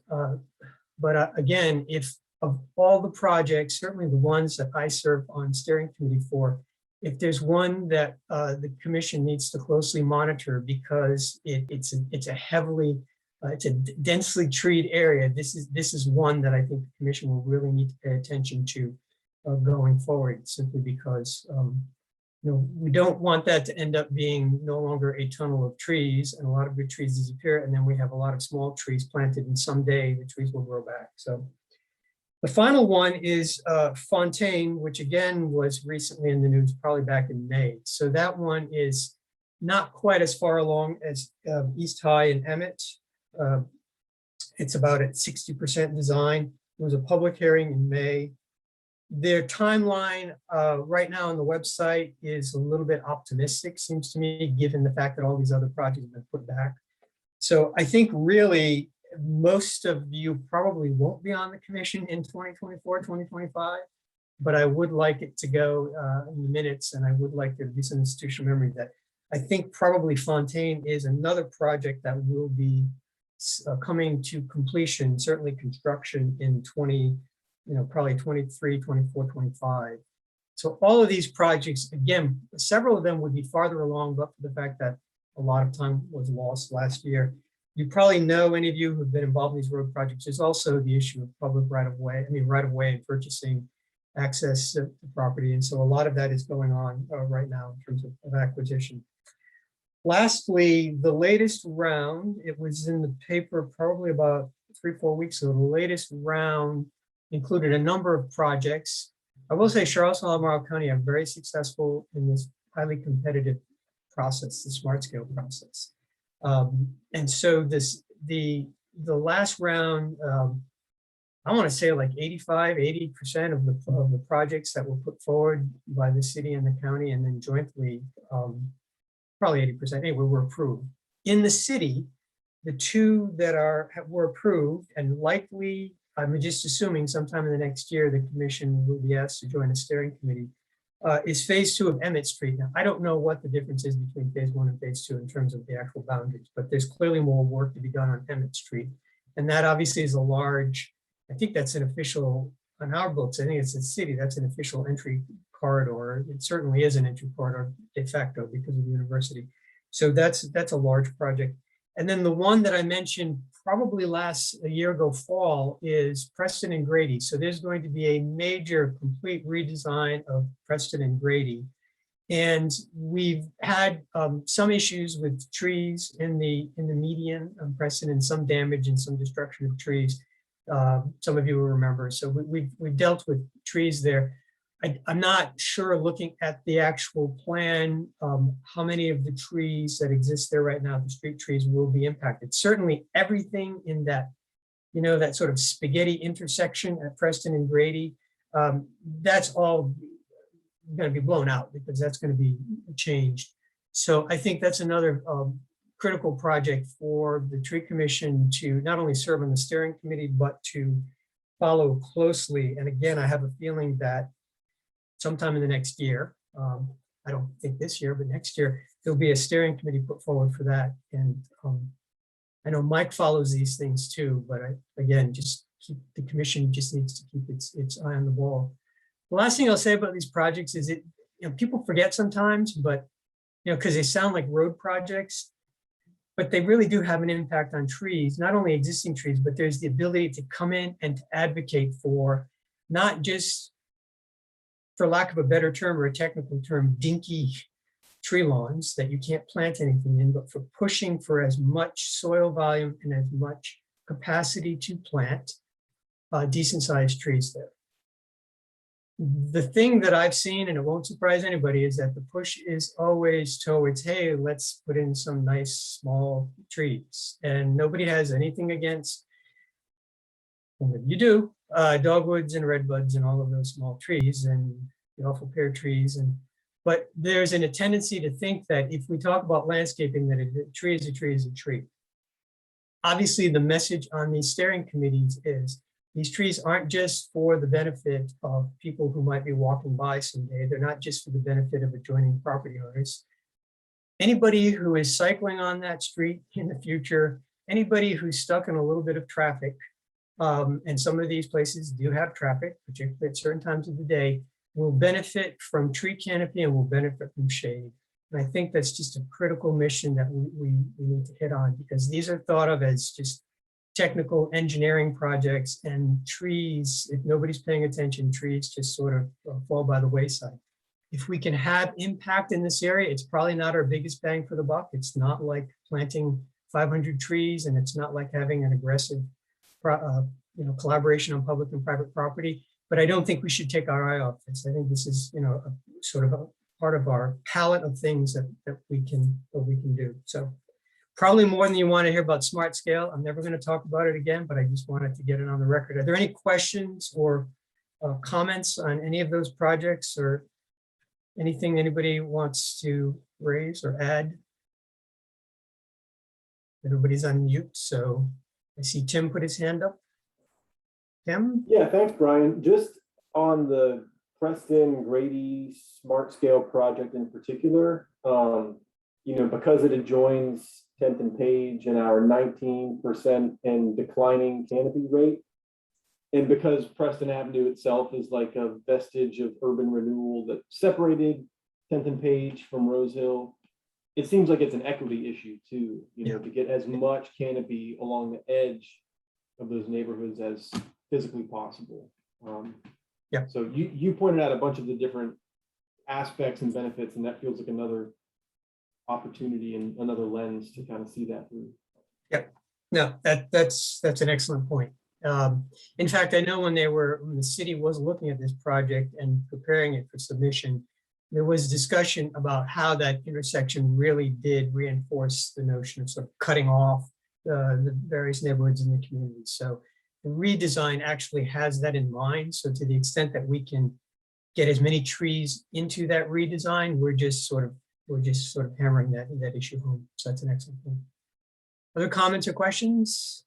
but again, if of all the projects, certainly the ones that I serve on steering committee for, if there's one that the commission needs to closely monitor because it's a heavily it's a densely treed area, this is one that I think the commission will really need to pay attention to going forward, simply because we don't want that to end up being no longer a tunnel of trees and a lot of good trees disappear, and then we have a lot of small trees planted, and someday the trees will grow back. So the final one is Fontaine, which again was recently in the news, probably back in May. So that one is not quite as far along as East High and Emmett. It's about at 60% design. There was a public hearing in May. Their timeline right now on the website is a little bit optimistic, seems to me, given the fact that all these other projects have been put back. So I think really most of you probably won't be on the commission in 2024, 2025, but I would like it to go in the minutes, and I would like there to be some institutional memory that I think probably Fontaine is another project that will be coming to completion, certainly construction in 20, probably 23, 24, 25. So all of these projects, again, several of them would be farther along, but for the fact that a lot of time was lost last year. You probably know, any of you who've been involved in these road projects, there's also the issue of public right-of-way, right-of-way and purchasing access to property. And so a lot of that is going on right now in terms of acquisition. Lastly, the latest round, it was in the paper probably about 3-4 weeks ago. The latest round included a number of projects. I will say Charlottesville and Albemarle County are very successful in this highly competitive process, the smart scale process. And so the last round, I want to say like 80% of the projects that were put forward by the city and the county, and then jointly, probably 80% anyway, were approved. In the city, the two that were approved, and likely, I'm just assuming sometime in the next year, the commission will be asked to join a steering committee, is phase 2 of Emmett Street. Now, I don't know what the difference is between phase 1 and phase 2 in terms of the actual boundaries, but there's clearly more work to be done on Emmett Street. And that obviously is a large, I think that's an official, on our books, I think it's a city, that's an official entry corridor. It certainly is an entry corridor de facto because of the university. So that's a large project. And then the one that I mentioned probably a year ago fall is Preston and Grady. So there's going to be a major complete redesign of Preston and Grady. And we've had some issues with trees in the median of Preston, and some damage and some destruction of trees. Some of you will remember. So we've dealt with trees there. I'm not sure, looking at the actual plan, how many of the trees that exist there right now, the street trees, will be impacted. Certainly everything in that, that sort of spaghetti intersection at Preston and Grady, that's all going to be blown out because that's going to be changed. So I think that's another critical project for the tree commission to not only serve on the steering committee, but to follow closely. And again, I have a feeling that sometime in the next year, I don't think this year, but next year, there'll be a steering committee put forward for that. And I know Mike follows these things too, but again, the commission just needs to keep its eye on the ball. The last thing I'll say about these projects is people forget sometimes, but because they sound like road projects, but they really do have an impact on trees, not only existing trees, but there's the ability to come in and to advocate for not just, for lack of a better term or a technical term, dinky tree lawns that you can't plant anything in, but for pushing for as much soil volume and as much capacity to plant decent sized trees there. The thing that I've seen, and it won't surprise anybody, is that the push is always towards, hey, let's put in some nice small trees. And nobody has anything against, well, you do, dogwoods and redbuds and all of those small trees and the awful pear trees. But there's a tendency to think that if we talk about landscaping, that a tree is a tree is a tree. Obviously, the message on these steering committees is these trees aren't just for the benefit of people who might be walking by someday. They're not just for the benefit of adjoining property owners. Anybody who is cycling on that street in the future, anybody who's stuck in a little bit of traffic, and some of these places do have traffic, particularly at certain times of the day, will benefit from tree canopy and will benefit from shade. And I think that's just a critical mission that we need to hit on, because these are thought of as just technical engineering projects, and trees, if nobody's paying attention, trees just sort of fall by the wayside. If we can have impact in this area, it's probably not our biggest bang for the buck. It's not like planting 500 trees, and it's not like having an aggressive collaboration on public and private property. But I don't think we should take our eye off this. I think this is a sort of a part of our palette of things that we can do. So probably more than you want to hear about smart scale. I'm never going to talk about it again, but I just wanted to get it on the record. Are there any questions or comments on any of those projects, or anything anybody wants to raise or add? Everybody's on mute, so I see Tim put his hand up. Tim? Yeah, thanks, Brian. Just on the Preston Grady Smart Scale project in particular, because it adjoins 10th and Page and our 19% and declining canopy rate, and because Preston Avenue itself is like a vestige of urban renewal that separated 10th and Page from Rose Hill, it seems like it's an equity issue too, to get as much canopy along the edge of those neighborhoods as physically possible. Yeah. So you pointed out a bunch of the different aspects and benefits, and that feels like another opportunity and another lens to kind of see that through. No, that's an excellent point. In fact, I know when the city was looking at this project and preparing it for submission, there was discussion about how that intersection really did reinforce the notion of sort of cutting off the various neighborhoods in the community. So the redesign actually has that in mind. So to the extent that we can get as many trees into that redesign, we're just sort of hammering that issue home. So that's an excellent point. Other comments or questions?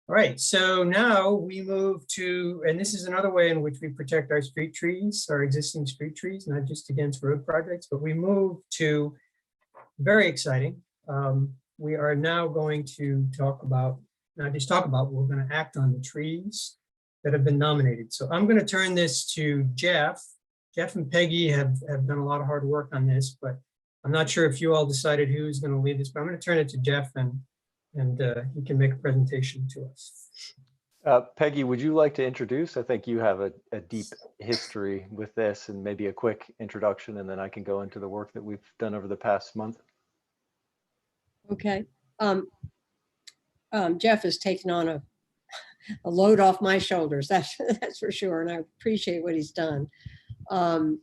All right, so now we move to, and this is another way in which we protect our street trees, our existing street trees, not just against road projects, but we move to very exciting. We are now going to talk about, not just talk about, we're going to act on the trees that have been nominated. So I'm going to turn this to Jeff. Jeff and Peggy have done a lot of hard work on this, but I'm not sure if you all decided who's going to lead this, but I'm going to turn it to Jeff and he can make a presentation to us. Peggy, would you like to introduce? I think you have a deep history with this, and maybe a quick introduction, and then I can go into the work that we've done over the past month. Okay. Jeff has taken on a load off my shoulders. That's for sure. And I appreciate what he's done. I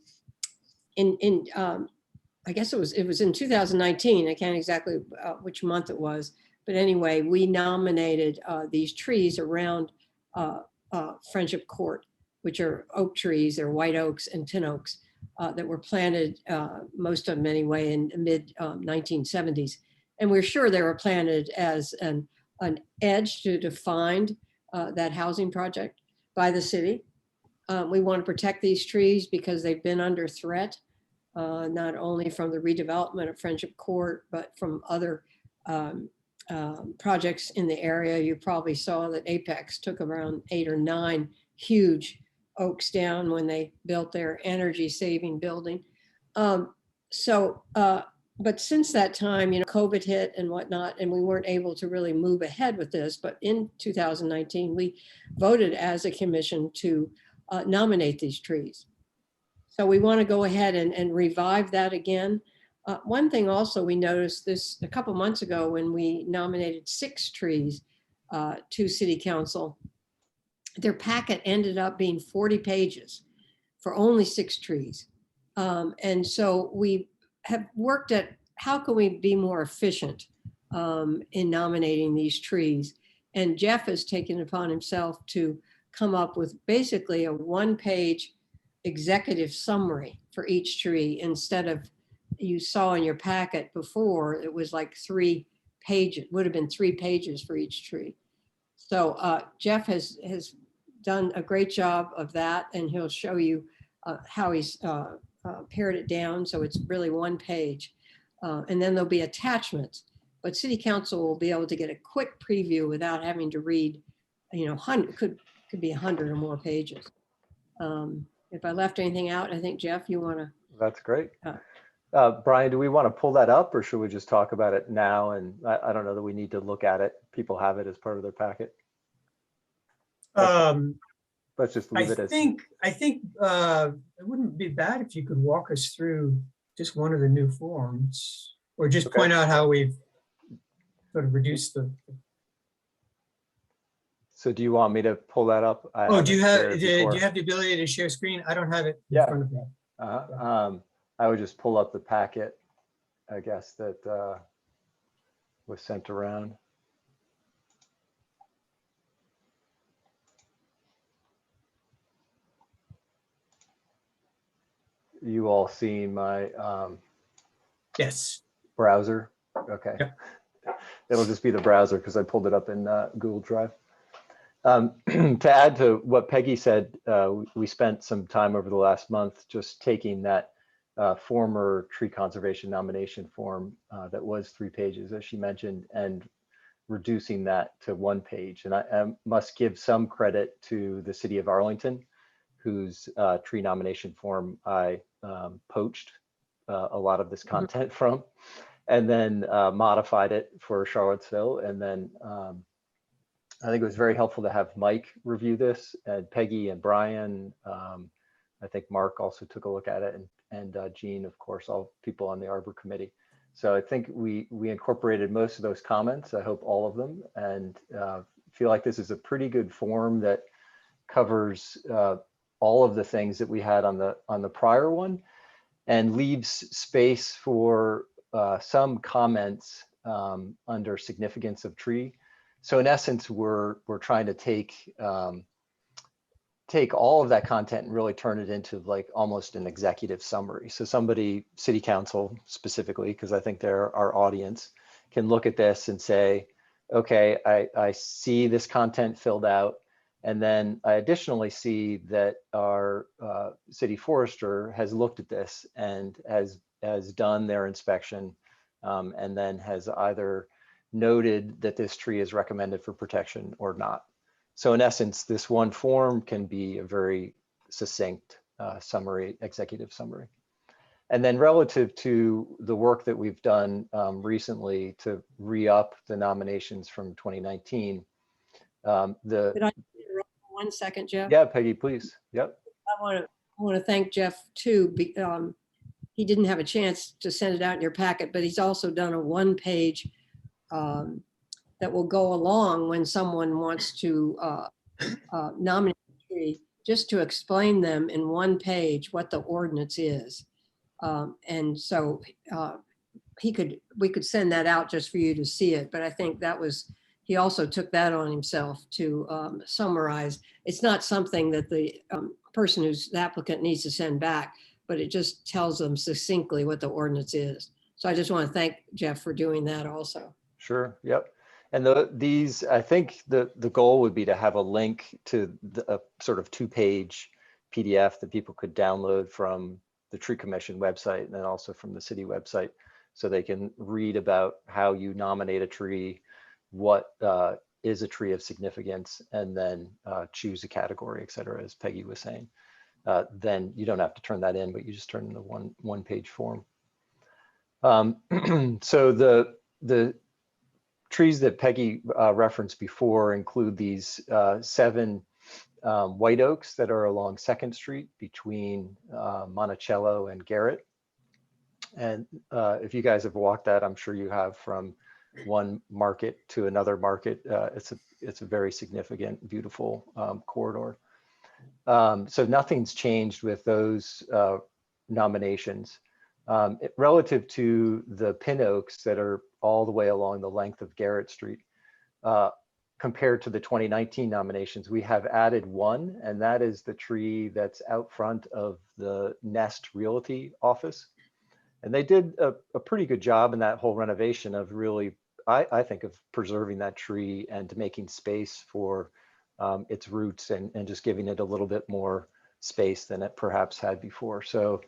guess it was in 2019. I can't exactly which month it was, but anyway, we nominated these trees around Friendship Court, which are oak trees. They're white oaks and tin oaks that were planted, most of them anyway, in the mid 1970s. And we're sure they were planted as an edge to define that housing project by the city. We want to protect these trees because they've been under threat, not only from the redevelopment of Friendship Court, but from other projects in the area. You probably saw that Apex took around 8 or 9 huge oaks down when they built their energy saving building. But since that time, COVID hit and whatnot, and we weren't able to really move ahead with this. But in 2019, we voted as a commission to nominate these trees. So we want to go ahead and revive that again. One thing also, we noticed this a couple months ago when we nominated 6 trees to City Council. Their packet ended up being 40 pages for only 6 trees. And so we have worked at how can we be more efficient in nominating these trees. And Jeff has taken it upon himself to come up with basically a 1-page executive summary for each tree, instead of, you saw in your packet before, it was like 3 pages, would have been 3 pages for each tree. So Jeff has done a great job of that, and he'll show you how he's pared it down, so it's really 1 page. And then there'll be attachments, but City Council will be able to get a quick preview without having to read, could be 100 or more pages. If I left anything out, I think, Jeff, you want to? That's great. Brian, do we want to pull that up, or should we just talk about it now? And I don't know that we need to look at it. People have it as part of their packet. Let's just leave it as. I think it wouldn't be bad if you could walk us through just one of the new forms, or just point out how we've sort of reduced the. So do you want me to pull that up? Do you have the ability to share screen? I don't have it in front of me. I would just pull up the packet, I guess, that was sent around. You all seen my yes browser? Okay. Yep. It'll just be the browser because I pulled it up in Google Drive. To add to what Peggy said, we spent some time over the last month just taking that former tree conservation nomination form that was 3 pages, as she mentioned, and reducing that to 1 page. And I must give some credit to the city of Arlington, whose tree nomination form I poached a lot of this content from, and then modified it for Charlottesville. And then I think it was very helpful to have Mike review this, and Peggy and Brian. I think Mark also took a look at it, and Jean, of course, all people on the Arbor Committee. So I think we incorporated most of those comments. I hope all of them, and feel like this is a pretty good form that covers all of the things that we had on the prior one, and leaves space for some comments under significance of tree. So in essence, we're trying to take all of that content and really turn it into like almost an executive summary. So somebody, city council specifically, because I think they're our audience, can look at this and say, okay, I see this content filled out. And then I additionally see that our city forester has looked at this and has done their inspection, and then has either noted that this tree is recommended for protection or not. So in essence, this one form can be a very succinct summary, executive summary. And then relative to the work that we've done recently to re-up the nominations from 2019, Could I interrupt for 1 second, Jeff? yeah, Peggy, please. Yep. I want to thank Jeff too. He didn't have a chance to send it out in your packet, but he's also done a 1-page that will go along when someone wants to nominate a tree, just to explain them in 1 page what the ordinance is. And so we could send that out just for you to see it, but I think he also took that on himself to summarize. It's not something that the person who's the applicant needs to send back, but it just tells them succinctly what the ordinance is. So I just want to thank Jeff for doing that also. Sure. Yep. And I think the goal would be to have a link to a sort of 2-page PDF that people could download from the Tree Commission website and then also from the city website, so they can read about how you nominate a tree, what is a tree of significance, and then choose a category, et cetera, as Peggy was saying. Then you don't have to turn that in, but you just turn in the one-page form. So the trees that Peggy referenced before include these 7 white oaks that are along 2nd Street between Monticello and Garrett. And if you guys have walked that, I'm sure you have, from one market to another market. It's a very significant, beautiful corridor. So nothing's changed with those nominations. Relative to the pin oaks that are all the way along the length of Garrett Street, compared to the 2019 nominations, we have added one, and that is the tree that's out front of the Nest Realty office. And they did a pretty good job in that whole renovation of really, I think, of preserving that tree and making space for its roots, and just giving it a little bit more space than it perhaps had before. So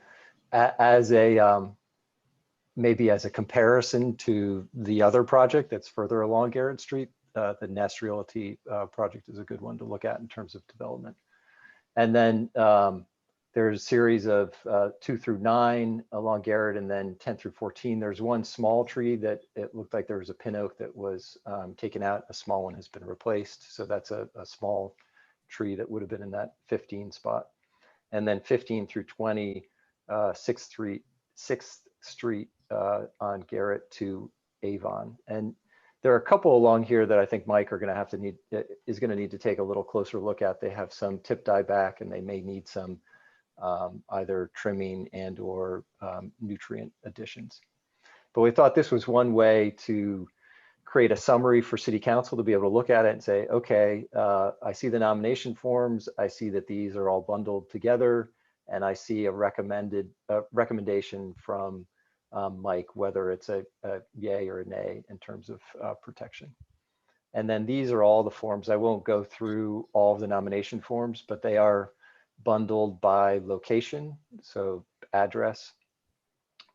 as a maybe as a comparison to the other project that's further along Garrett Street, the Nest Realty project is a good one to look at in terms of development. And then there's a series of 2 through 9 along Garrett, and then 10 through 14. There's one small tree that it looked like there was a pin oak that was taken out. A small one has been replaced. So that's a small tree that would have been in that 15 spot. And then 15 through 20, 6th Street on Garrett to Avon. And there are a couple along here that I think Mike is going to need to take a little closer look at. They have some tip die back, and they may need some either trimming and or nutrient additions. But we thought this was one way to create a summary for City Council to be able to look at it and say, okay, I see the nomination forms. I see that these are all bundled together, and I see a recommendation from Mike, whether it's a yay or a nay in terms of protection. And then these are all the forms. I won't go through all of the nomination forms, but they are bundled by location, so address,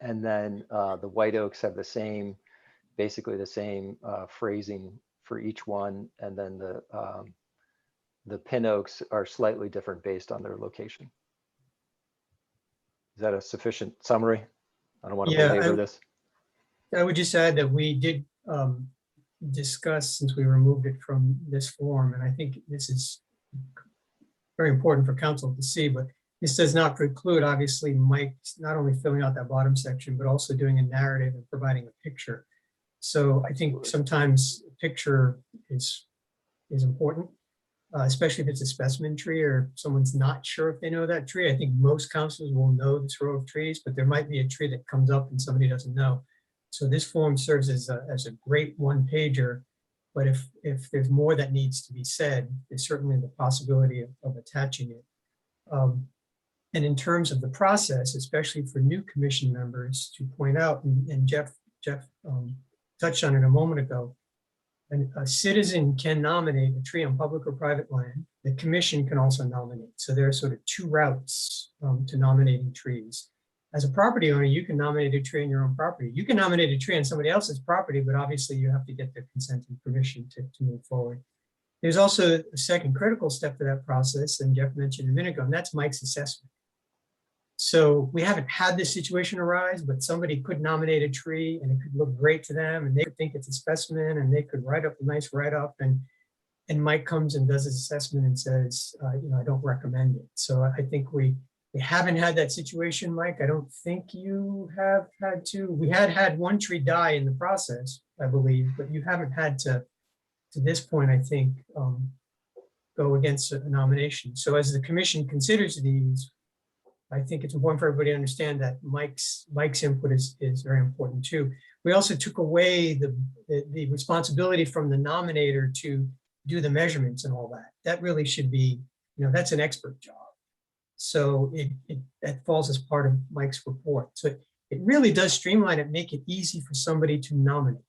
And then the white oaks have the same, basically the same phrasing for each one. And then the pin oaks are slightly different based on their location. Is that a sufficient summary? I don't want to Yeah, belabor this. I would just add that we did discuss, since we removed it from this form, and I think this is very important for council to see, but this does not preclude, obviously, Mike not only filling out that bottom section, but also doing a narrative and providing a picture. So I think sometimes a picture is important, especially if it's a specimen tree or someone's not sure if they know that tree. I think most councils will know this row of trees, but there might be a tree that comes up and somebody doesn't know. So this form serves as a great one pager, but if there's more that needs to be said, there's certainly the possibility of attaching it. And in terms of the process, especially for new commission members, to point out, and Jeff touched on it a moment ago, a citizen can nominate a tree on public or private land. The commission can also nominate. So there are sort of two routes to nominating trees. As a property owner, you can nominate a tree on your own property. You can nominate a tree on somebody else's property, but obviously you have to get their consent and permission to move forward. There's also a second critical step to that process, and Jeff mentioned a minute ago, and that's Mike's assessment. So we haven't had this situation arise, but somebody could nominate a tree and it could look great to them, and they could think it's a specimen, and they could write up a nice write-up, and Mike comes and does his assessment and says, I don't recommend it. So I think we haven't had that situation, Mike. I don't think you have had to. We had one tree die in the process, I believe, but you haven't had to this point, I think, go against a nomination. So as the commission considers these, I think it's important for everybody to understand that Mike's input is very important too. We also took away the responsibility from the nominator to do the measurements and all that. That really should be, that's an expert job. So that falls as part of Mike's report. So it really does streamline it, make it easy for somebody to nominate.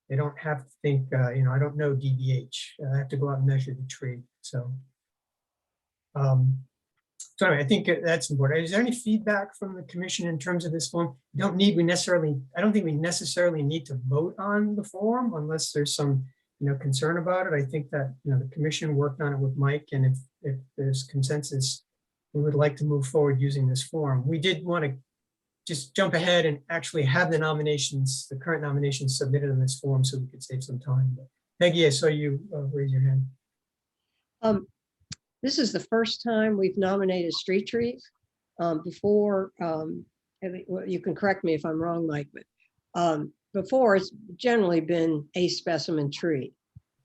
They don't have to think, I don't know DBH. I have to go out and measure the tree. So anyway, I think that's important. Is there any feedback from the commission in terms of this form? I don't think we necessarily need to vote on the form unless there's some, concern about it. I think that, the commission worked on it with Mike, and if there's consensus, we would like to move forward using this form. We did want to just jump ahead and actually have the current nominations submitted in this form so we could save some time. But Peggy, I saw you raise your hand. This is the first time we've nominated street trees. Before, you can correct me if I'm wrong, Mike, but before it's generally been a specimen tree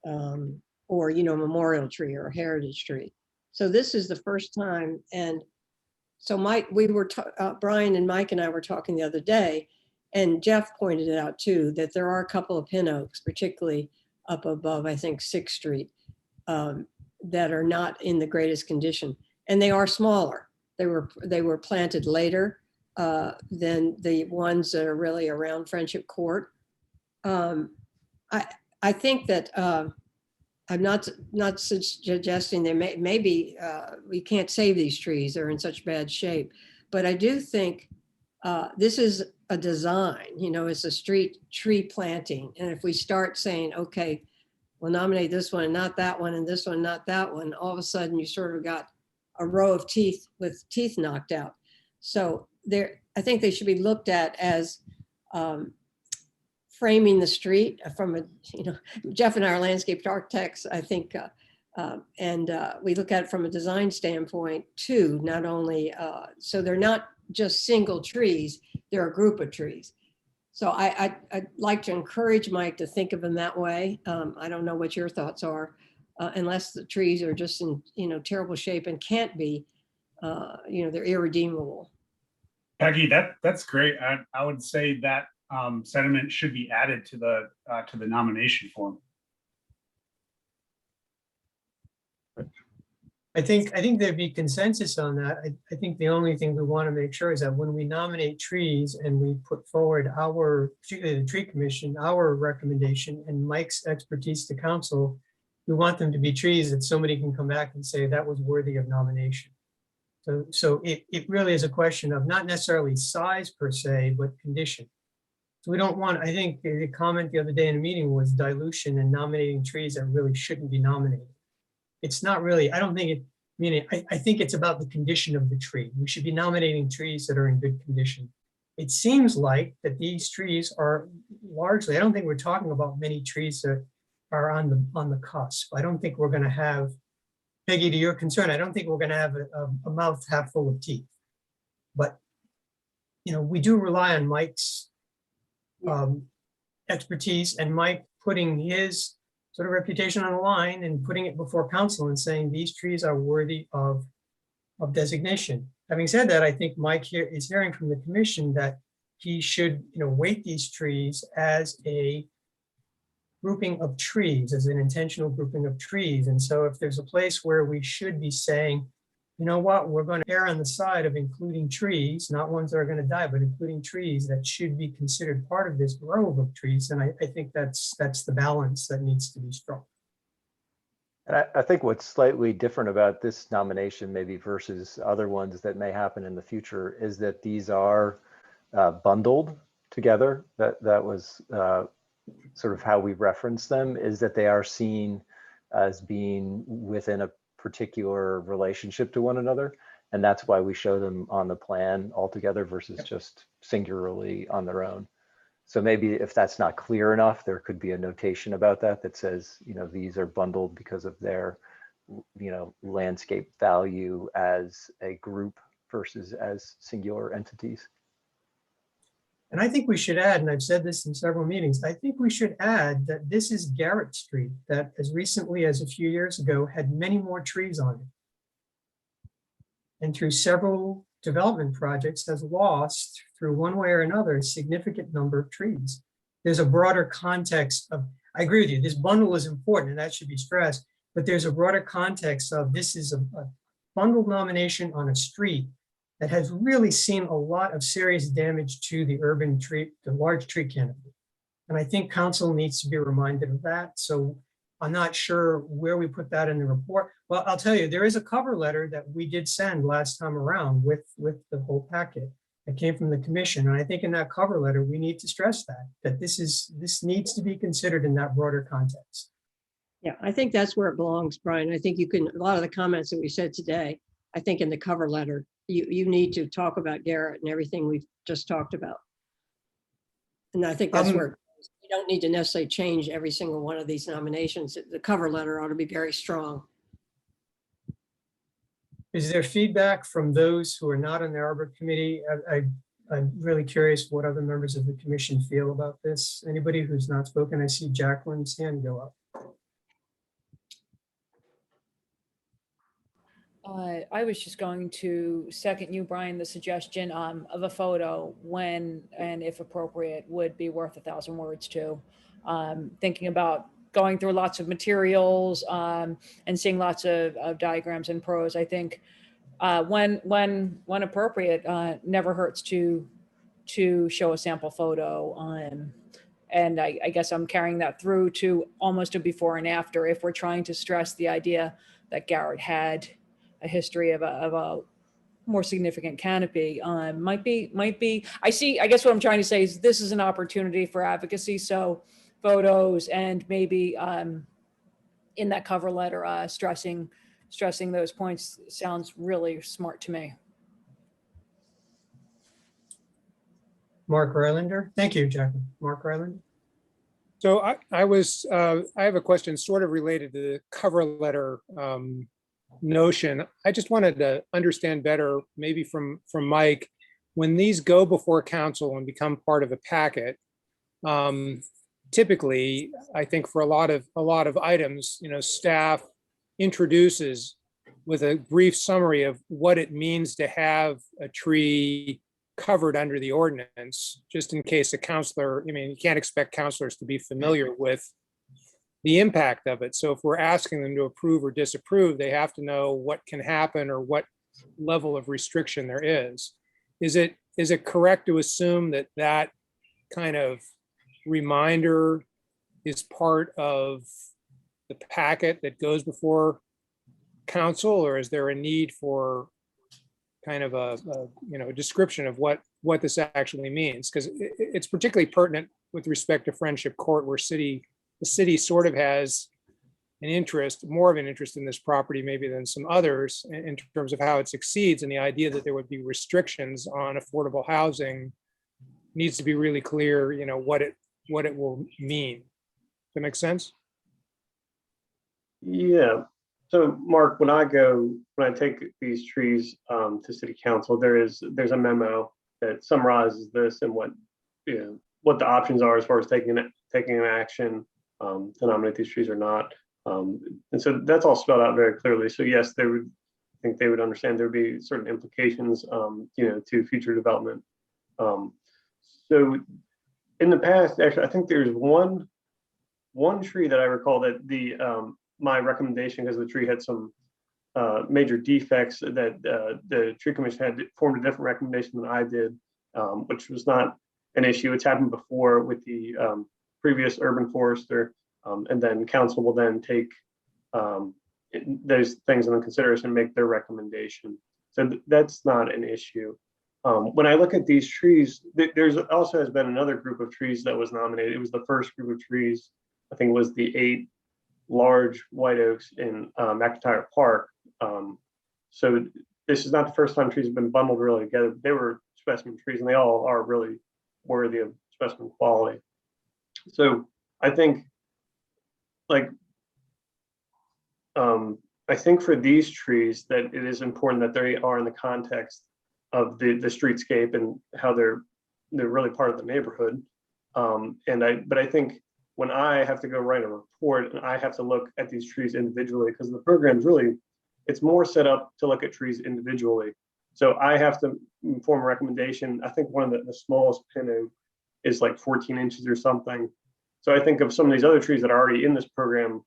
or, memorial tree or a heritage tree. So this is the first time. And so Mike, Brian and Mike and I were talking the other day, and Jeff pointed it out too, that there are a couple of pin oaks, particularly up above, I think, 6th Street, that are not in the greatest condition, and they are smaller. They were planted later than the ones that are really around Friendship Court. I think that I'm not suggesting there maybe we can't save these trees. They're in such bad shape, but I do think this is a design. It's a street tree planting, and if we start saying, okay, we'll nominate this one and not that one, and this one, not that one, all of a sudden you sort of got a row of teeth with teeth knocked out. So I think they should be looked at as framing the street from Jeff and I are landscape architects, I think, and we look at it from a design standpoint too, not only, so they're not just single trees, they're a group of trees. So I'd like to encourage Mike to think of them that way. I don't know what your thoughts are, unless the trees are just in terrible shape and can't be, they're irredeemable. Peggy, that's great. I would say that sentiment should be added to the nomination form. I think there'd be consensus on that. I think the only thing we want to make sure is that when we nominate trees and we put forward particularly the tree commission, our recommendation and Mike's expertise to council, we want them to be trees that somebody can come back and say that was worthy of nomination. So it really is a question of not necessarily size per se, but condition. So we don't want, I think the comment the other day in a meeting was dilution and nominating trees that really shouldn't be nominated. It's not really, I don't think it, I think it's about the condition of the tree. We should be nominating trees that are in good condition. It seems like that these trees are largely, I don't think we're talking about many trees that are on the cusp. I don't think we're gonna have, Peggy, to your concern, I don't think we're gonna have a mouth half full of teeth. But, we do rely on Mike's expertise and Mike putting his sort of reputation on the line and putting it before council and saying these trees are worthy of designation. Having said that, I think Mike here is hearing from the commission that he should, weight these trees as a grouping of trees, as an intentional grouping of trees. And so if there's a place where we should be saying, you know what, we're going to err on the side of including trees, not ones that are going to die, but including trees that should be considered part of this grove of trees. And I think that's the balance that needs to be struck. And I think what's slightly different about this nomination maybe versus other ones that may happen in the future is that these are bundled together. That was sort of how we reference them, is that they are seen as being within a particular relationship to one another. And that's why we show them on the plan altogether versus just singularly on their own. So maybe if that's not clear enough, there could be a notation about that that says, these are bundled because of their, landscape value as a group versus as singular entities. And I think we should add, and I've said this in several meetings, I think we should add that this is Garrett Street that as recently as a few years ago had many more trees on it. And through several development projects has lost, through one way or another, a significant number of trees. There's a broader context of, I agree with you, this bundle is important and that should be stressed, but there's a broader context of this is a bundled nomination on a street that has really seen a lot of serious damage to the urban tree, the large tree canopy. And I think council needs to be reminded of that. So I'm not sure where we put that in the report. Well, I'll tell you, there is a cover letter that we did send last time around with the whole packet that came from the commission. And I think in that cover letter, we need to stress that this needs to be considered in that broader context. Yeah, I think that's where it belongs, Brian. I think you can, a lot of the comments that we said today, I think in the cover letter, you need to talk about Garrett and everything we've just talked about. And I think that's where you don't need to necessarily change every single one of these nominations. The cover letter ought to be very strong. Is there feedback from those who are not on the Arbor Committee? I'm really curious what other members of the commission feel about this. Anybody who's not spoken, I see Jacqueline's hand go up. I was just going to second you, Brian, the suggestion of a photo when and if appropriate would be worth 1,000 words too. Thinking about going through lots of materials and seeing lots of diagrams and prose, I think when appropriate, never hurts to show a sample photo. And I guess I'm carrying that through to almost a before and after if we're trying to stress the idea that Garrett had a history of a more significant canopy. Might be, I guess what I'm trying to say is this is an opportunity for advocacy. So photos and maybe in that cover letter, stressing those points sounds really smart to me. Mark Rylander. Thank you, Jacqueline. Mark Rylander. So I have a question sort of related to the cover letter notion. I just wanted to understand better, maybe from Mike, when these go before council and become part of a packet, typically, I think for a lot of items, staff introduces with a brief summary of what it means to have a tree covered under the ordinance, just in case a counselor, you can't expect counselors to be familiar with the impact of it. So if we're asking them to approve or disapprove, they have to know what can happen or what level of restriction there is. Is it correct to assume that that kind of reminder is part of the packet that goes before council, or is there a need for kind of a description of what this actually means, because it's particularly pertinent with respect to Friendship Court, where the city sort of has an interest, more of an interest in this property maybe than some others in terms of how it succeeds, and the idea that there would be restrictions on affordable housing needs to be really clear, what it will mean. Does that make sense? Yeah. So Mark, when I take these trees to city council, there's a memo that summarizes this and what the options are as far as taking an action to nominate these trees or not. And so that's all spelled out very clearly. So yes, I think they would understand there would be certain implications, to future development. So in the past, actually, I think there's one tree that I recall that my recommendation, because the tree had some major defects, that the tree commission had formed a different recommendation than I did, which was not an issue. It's happened before with the previous urban forester, and then council will then take those things into consideration and make their recommendation. So that's not an issue. When I look at these trees, there's also has been another group of trees that was nominated. It was the first group of trees, I think it was the 8 large white oaks in McIntyre Park. So this is not the first time trees have been bundled really together. They were specimen trees, and they all are really worthy of specimen quality. So I think, I think for these trees that it is important that they are in the context of the streetscape and how they're really part of the neighborhood. But I think when I have to go write a report and I have to look at these trees individually, because the program's really, it's more set up to look at trees individually. So I have to form a recommendation. I think one of the smallest pin oak is like 14 inches or something. So I think of some of these other trees that are already in this program,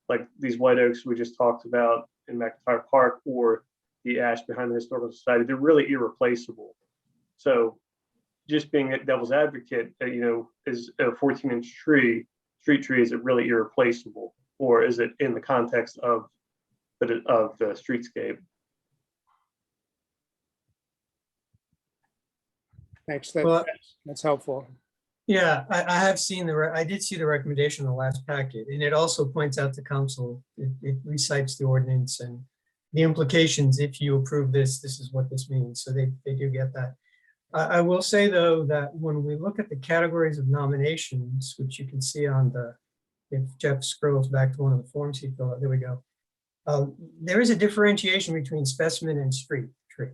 like these white oaks we just talked about in McIntyre Park, or the ash behind the Historical Society, they're really irreplaceable. So just being a devil's advocate, is a 14-inch street tree, is it really irreplaceable? Or is it in the context of the streetscape? Thanks. Well, That's helpful. Yeah, I did see the recommendation in the last packet, and it also points out to council, it recites the ordinance and the implications. If you approve this, this is what this means. So they do get that. I will say, though, that when we look at the categories of nominations, which you can see on if Jeff scrolls back to one of the forms he filled out, there we go. There is a differentiation between specimen and street tree.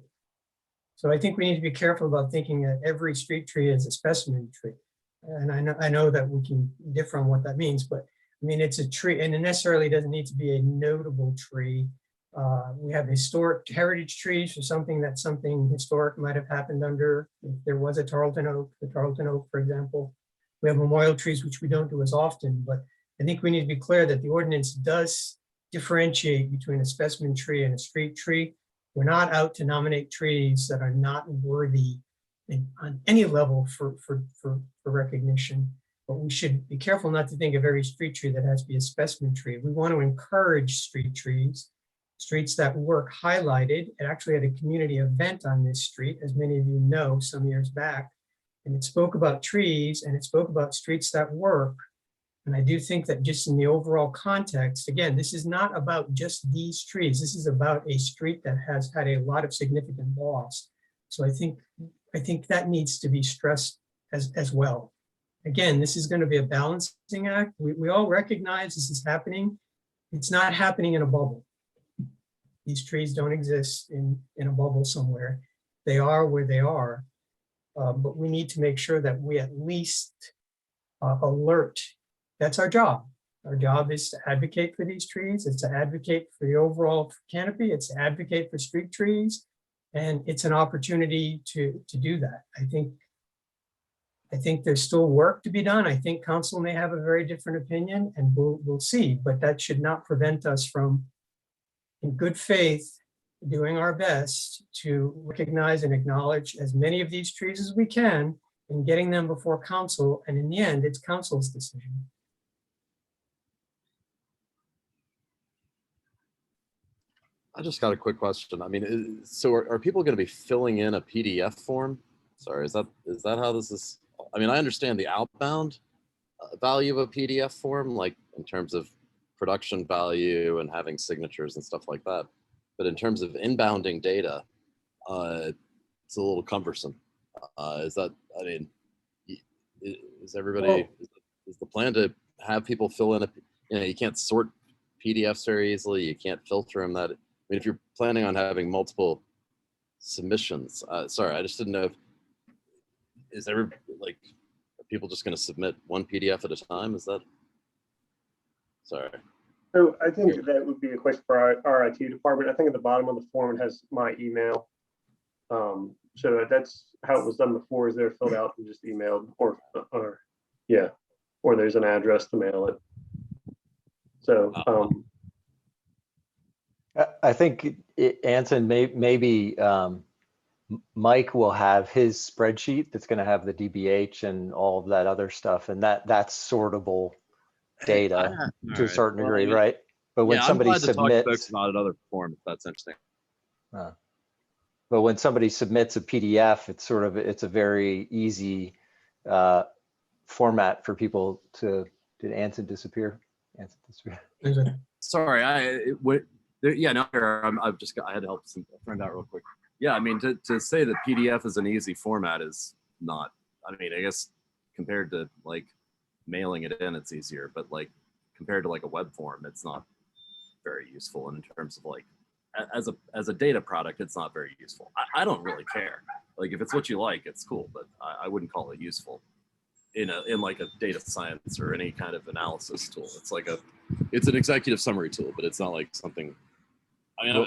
So I think we need to be careful about thinking that every street tree is a specimen tree. And I know that we can differ on what that means, but I mean, it's a tree, and it necessarily doesn't need to be a notable tree. We have historic heritage trees for something historic might have happened under. If there was a Tarleton oak, the Tarleton oak, for example. We have memorial trees, which we don't do as often, but I think we need to be clear that the ordinance does differentiate between a specimen tree and a street tree. We're not out to nominate trees that are not worthy on any level for recognition, but we should be careful not to think of every street tree that has to be a specimen tree. We want to encourage street trees, streets that work highlighted. It actually had a community event on this street, as many of you know, some years back, and it spoke about trees and it spoke about streets that work. And I do think that just in the overall context, again, this is not about just these trees. This is about a street that has had a lot of significant loss. So I think that needs to be stressed as well. Again, this is going to be a balancing act. We all recognize this is happening. It's not happening in a bubble. These trees don't exist in a bubble somewhere. They are where they are. But we need to make sure that we at least alert. That's our job. Our job is to advocate for these trees. It's to advocate for the overall canopy. It's to advocate for street trees. And it's an opportunity to do that. I think there's still work to be done. I think council may have a very different opinion, and we'll see, but that should not prevent us from, in good faith, doing our best to recognize and acknowledge as many of these trees as we can and getting them before council. And in the end, it's council's decision. I just got a quick question. I mean, so are people going to be filling in a PDF form? Sorry, is that how this is? I mean, I understand the outbound value of a PDF form, like in terms of production value and having signatures and stuff like that. But in terms of inbounding data, it's a little cumbersome. Is that, I mean, is everybody, is the plan to have people fill in you can't sort PDFs very easily. You can't filter them that. I mean, if you're planning on having multiple submissions, sorry, I just didn't know if, are people just going to submit one PDF at a time? Is that, sorry. So I think that would be a question for our IT department. I think at the bottom of the form it has my email. So that's how it was done before, is they're filled out and just emailed, or there's an address to mail it. So I think Anson, maybe Mike will have his spreadsheet that's going to have the DBH and all of that other stuff, and that's sortable data to a certain degree, right? But when somebody submits about another form, if that's interesting. But when somebody submits a PDF, it's a very easy format for people to. Did Anson disappear? Anson disappear. Sorry, I had to help a friend out real quick. Yeah, I mean, to say that PDF is an easy format is not. I mean, I guess compared to like mailing it in, it's easier, but like compared to like a web form, it's not very useful. And in terms of like as a data product, it's not very useful. I don't really care. Like if it's what you like, it's cool, but I wouldn't call it useful in like a data science or any kind of analysis tool. It's an executive summary tool, but it's not like something. I mean,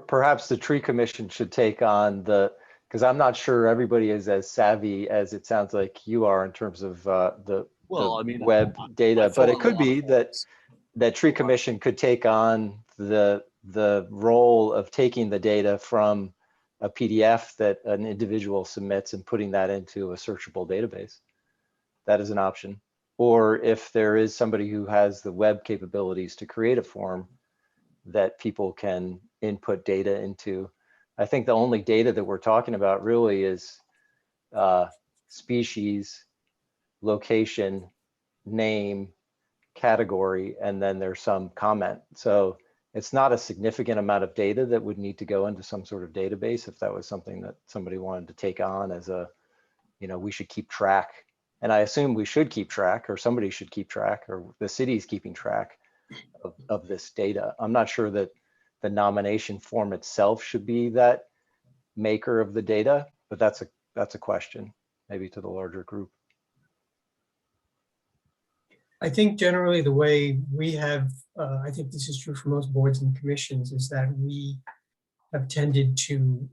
perhaps the tree commission should take on because I'm not sure everybody is as savvy as it sounds like you are in terms of the web data, but it could be that tree commission could take on the role of taking the data from a PDF that an individual submits and putting that into a searchable database. That is an option. Or if there is somebody who has the web capabilities to create a form that people can input data into. I think the only data that we're talking about really is species, location, name, category, and then there's some comment. So it's not a significant amount of data that would need to go into some sort of database if that was something that somebody wanted to take on as we should keep track. And I assume we should keep track, or somebody should keep track, or the city's keeping track of this data. I'm not sure that the nomination form itself should be that maker of the data, but that's a question maybe to the larger group. I think generally the way we have, I think this is true for most boards and commissions, is that we have tended to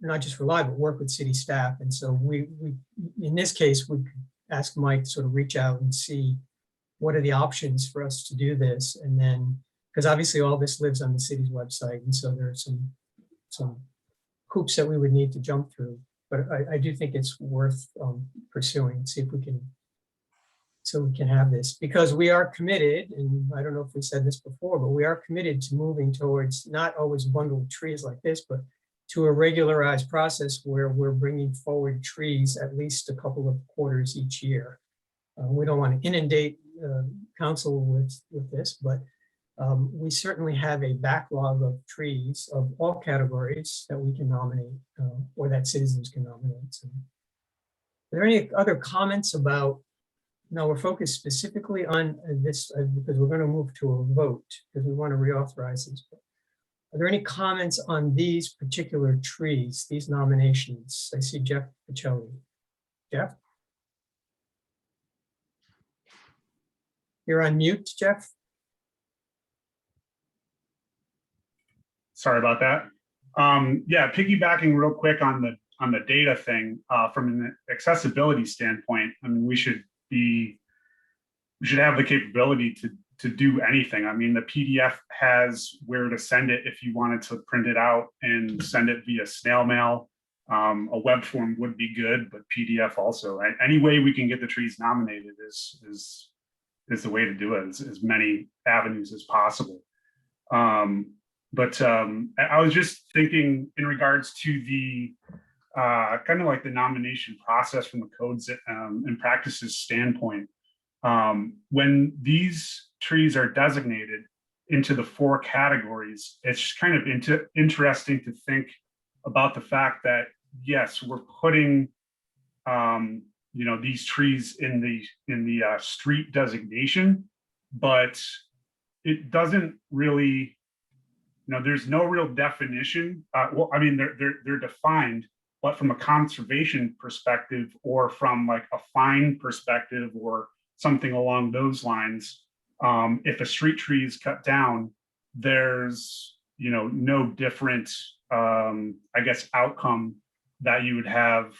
not just rely, but work with city staff. And so we in this case, we could ask Mike to sort of reach out and see what are the options for us to do this. And then, because obviously all this lives on the city's website. And so there are some hoops that we would need to jump through. But I do think it's worth pursuing, see if we can, so we can have this, because we are committed, and I don't know if we said this before, but we are committed to moving towards not always bundled trees like this, but to a regularized process where we're bringing forward trees at least a couple of quarters each year. We don't want to inundate council with this, but we certainly have a backlog of trees of all categories that we can nominate or that citizens can nominate. So, are there any other comments about? No, we're focused specifically on this because we're going to move to a vote because we want to reauthorize this. Are there any comments on these particular trees, these nominations? I see Jeff Pacelli. Jeff? You're on mute, Jeff. Sorry about that. Yeah, piggybacking real quick on the data thing, from an accessibility standpoint, I mean, we should have the capability to do anything. I mean, the PDF has where to send it if you wanted to print it out and send it via snail mail. A web form would be good, but PDF also. Any way we can get the trees nominated is the way to do it. As many avenues as possible. I was just thinking in regards to the kind of like the nomination process from a codes and practices standpoint. When these trees are designated into the 4 categories, it's just kind of interesting to think about the fact that, yes, we're putting these trees in the street designation, but it doesn't really, there's no real definition. Well, I mean, they're defined, but from a conservation perspective or from like a fine perspective or something along those lines, if a street tree is cut down, there's no different I guess outcome that you would have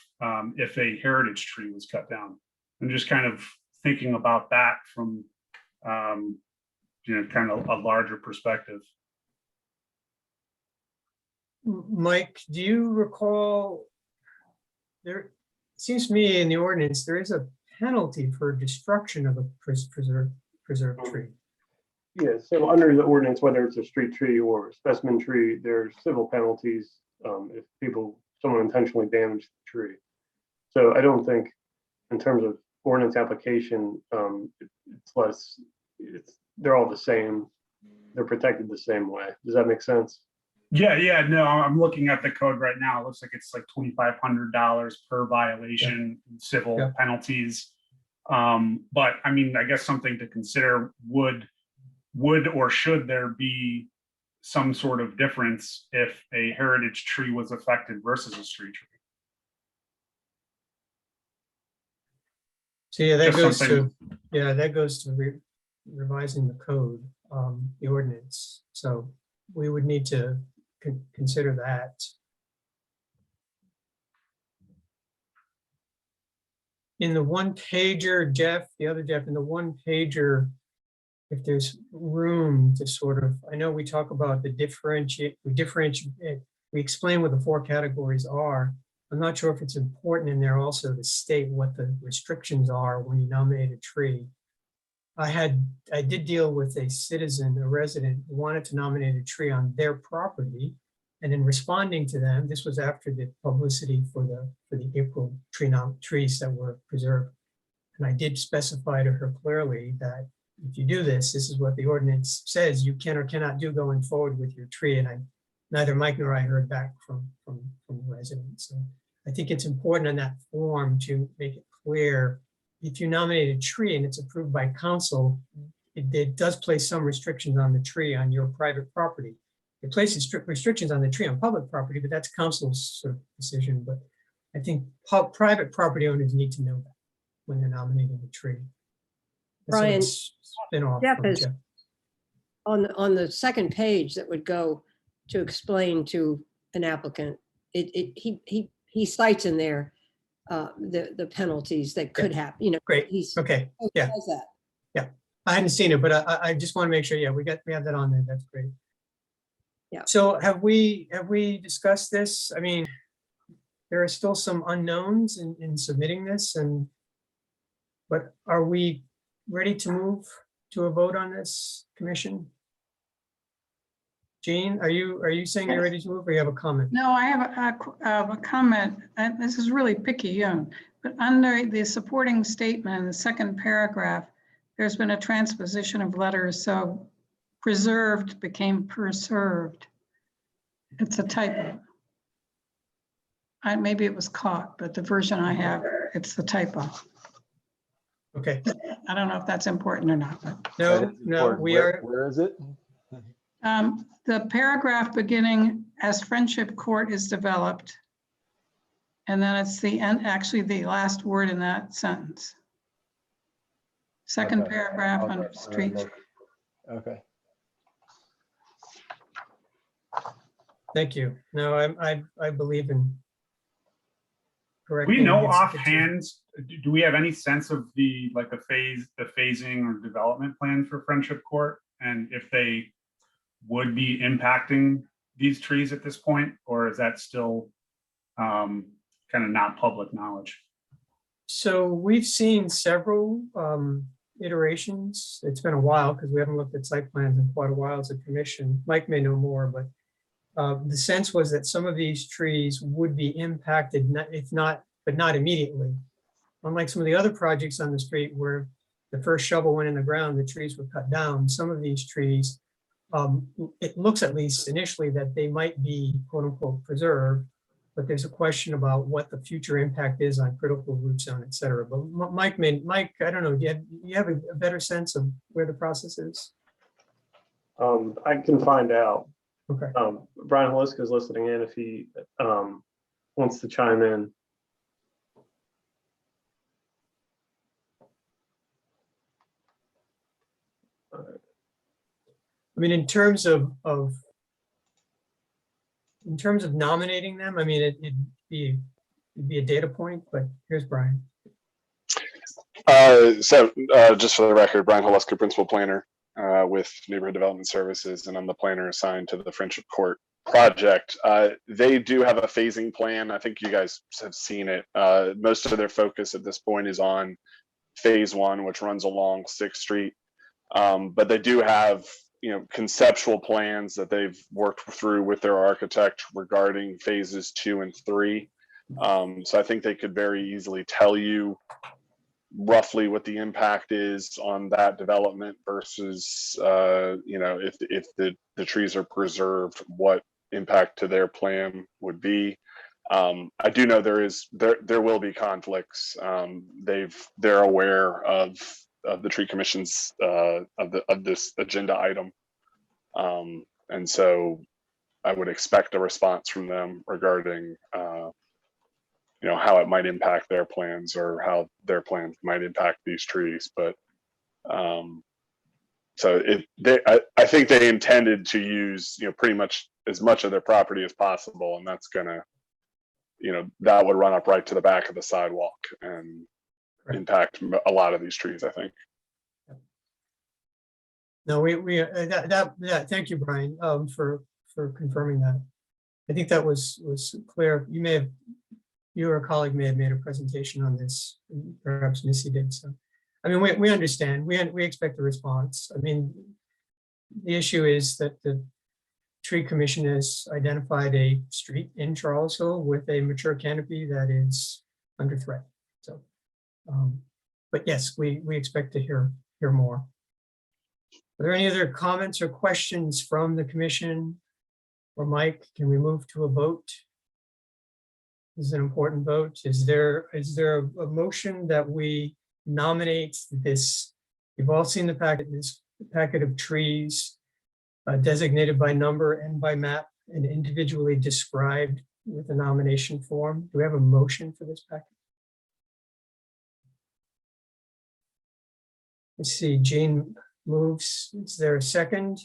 if a heritage tree was cut down. I'm just kind of thinking about that from kind of a larger perspective. Mike, do you recall, there seems to me in the ordinance, there is a penalty for destruction of a preserved tree. Yeah, so under the ordinance, whether it's a street tree or a specimen tree, there's civil penalties if someone intentionally damaged the tree. So I don't think in terms of ordinance application, they're all the same. They're protected the same way. Does that make sense? Yeah, no, I'm looking at the code right now. It looks like it's like $2,500 per violation, civil penalties. But I mean, I guess something to consider, would or should there be some sort of difference if a heritage tree was affected versus a street tree? So that goes to revising the code, the ordinance. So we would need to consider that. In the one pager, Jeff, in the one pager, if there's room to sort of, I know we talk about we explain what the 4 categories are. I'm not sure if it's important in there also to state what the restrictions are when you nominate a tree. I did deal with a citizen, a resident, who wanted to nominate a tree on their property. And in responding to them, this was after the publicity for the April trees that were preserved. And I did specify to her clearly that if you do this, this is what the ordinance says you can or cannot do going forward with your tree. And neither Mike nor I heard back from the resident. So I think it's important on that form to make it clear, if you nominate a tree and it's approved by council, it does place some restrictions on the tree on your private property. It places strict restrictions on the tree on public property, but that's council's sort of decision. But I think private property owners need to know that when they're nominating a tree. Brian, Jeff is Jeff. on the second page that would go to explain to an applicant. He cites in there the penalties that could happen. Great. Okay. Yeah. Says that. Yeah. I hadn't seen it, but I just want to make sure. Yeah, we have that on there. That's great. Yeah. So have we discussed this? I mean, there are still some unknowns in submitting this, but are we ready to move to a vote on this, Commission? Jean, are you saying you're ready to move, or you have a comment? No, I have a comment. And this is really picky, but under the supporting statement in the second paragraph, there's been a transposition of letters. So preserved became preserved. It's a typo. Maybe it was caught, but the version I have, it's the typo. Okay. I don't know if that's important or not. But. No, Where is it? The paragraph beginning as Friendship Court is developed, and then it's the end, actually the last word in that sentence. Second paragraph under street. Okay. Thank you. No, I believe in correcting. We know offhand, do we have any sense of the phasing or development plan for Friendship Court, and if they would be impacting these trees at this point, or is that still kind of not public knowledge? So we've seen several iterations. It's been a while because we haven't looked at site plans in quite a while as a commission. Mike may know more, but the sense was that some of these trees would be impacted, but not immediately. Unlike some of the other projects on the street where the first shovel went in the ground, the trees were cut down. Some of these trees, it looks at least initially that they might be quote unquote preserved, but there's a question about what the future impact is on critical root zone, et cetera. But Mike, I don't know, do you have a better sense of where the process is? I can find out. Okay. Brian Holiska is listening in if he wants to chime in. I mean, in terms of nominating them, I mean, it'd be a data point, but here's Brian. Just for the record, Brian Holiska, Principal Planner with Neighborhood Development Services, and I'm the planner assigned to the Friendship Court project. They do have a phasing plan. I think you guys have seen it. Most of their focus at this point is on phase 1, which runs along 6th Street. But they do have, conceptual plans that they've worked through with their architect regarding phases 2 and 3. So I think they could very easily tell you roughly what the impact is on that development versus, if the trees are preserved, what impact to their plan would be. I do know there will be conflicts. They're aware of the tree commission's of this agenda item, and so I would expect a response from them regarding how it might impact their plans or how their plans might impact these trees. But I think they intended to use pretty much as much of their property as possible, and that's gonna that would run up right to the back of the sidewalk and impact a lot of these trees, I think. No, thank you, Brian, for confirming that. I think that was clear. You or a colleague may have made a presentation on this, perhaps Missy did. So, I mean, we understand, we expect a response. I mean, the issue is that the Tree Commission has identified a street in Charlottesville with a mature canopy that is under threat. So, but yes, we expect to hear more. Are there any other comments or questions from the commission or Mike? Can we move to a vote? This is an important vote. Is there a motion that we nominate this? You've all seen the packet, this packet of trees designated by number and by map and individually described with a nomination form. Do we have a motion for this packet? Let's see, Jane moves. Is there a second?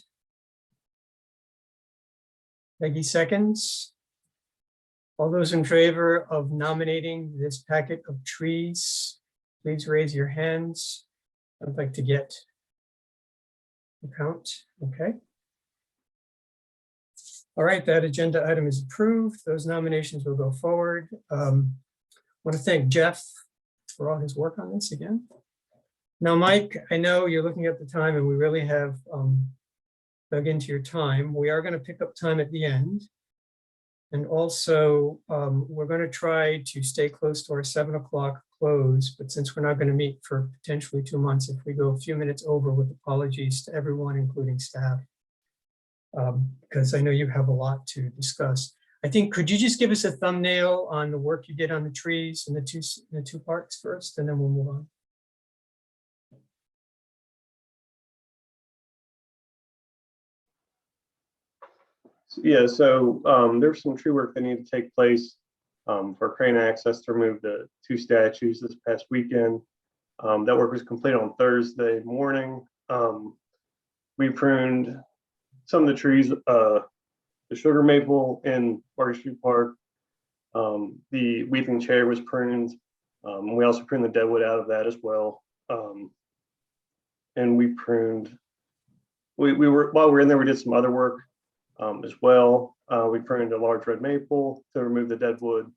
Peggy seconds. All those in favor of nominating this packet of trees, please raise your hands. I'd like to get a count. Okay. All right, that agenda item is approved. Those nominations will go forward. I want to thank Jeff for all his work on this again. Now, Mike, I know you're looking at the time and we really have dug into your time. We are going to pick up time at the end. And also, we're going to try to stay close to our 7 o'clock close, but since we're not going to meet for potentially 2 months, if we go a few minutes over, with apologies to everyone, including staff, because I know you have a lot to discuss. I think, could you just give us a thumbnail on the work you did on the trees and the two parts first, and then we'll move on. Yeah, so there's some tree work that needed to take place for crane access to remove the 2 statues this past weekend. That work was completed on Thursday morning. We pruned some of the trees, the sugar maple in Market Street Park. The weeping cherry was pruned. We also pruned the deadwood out of that as well. And we pruned, while we were in there, we did some other work as well. We pruned a large red maple to remove the deadwood,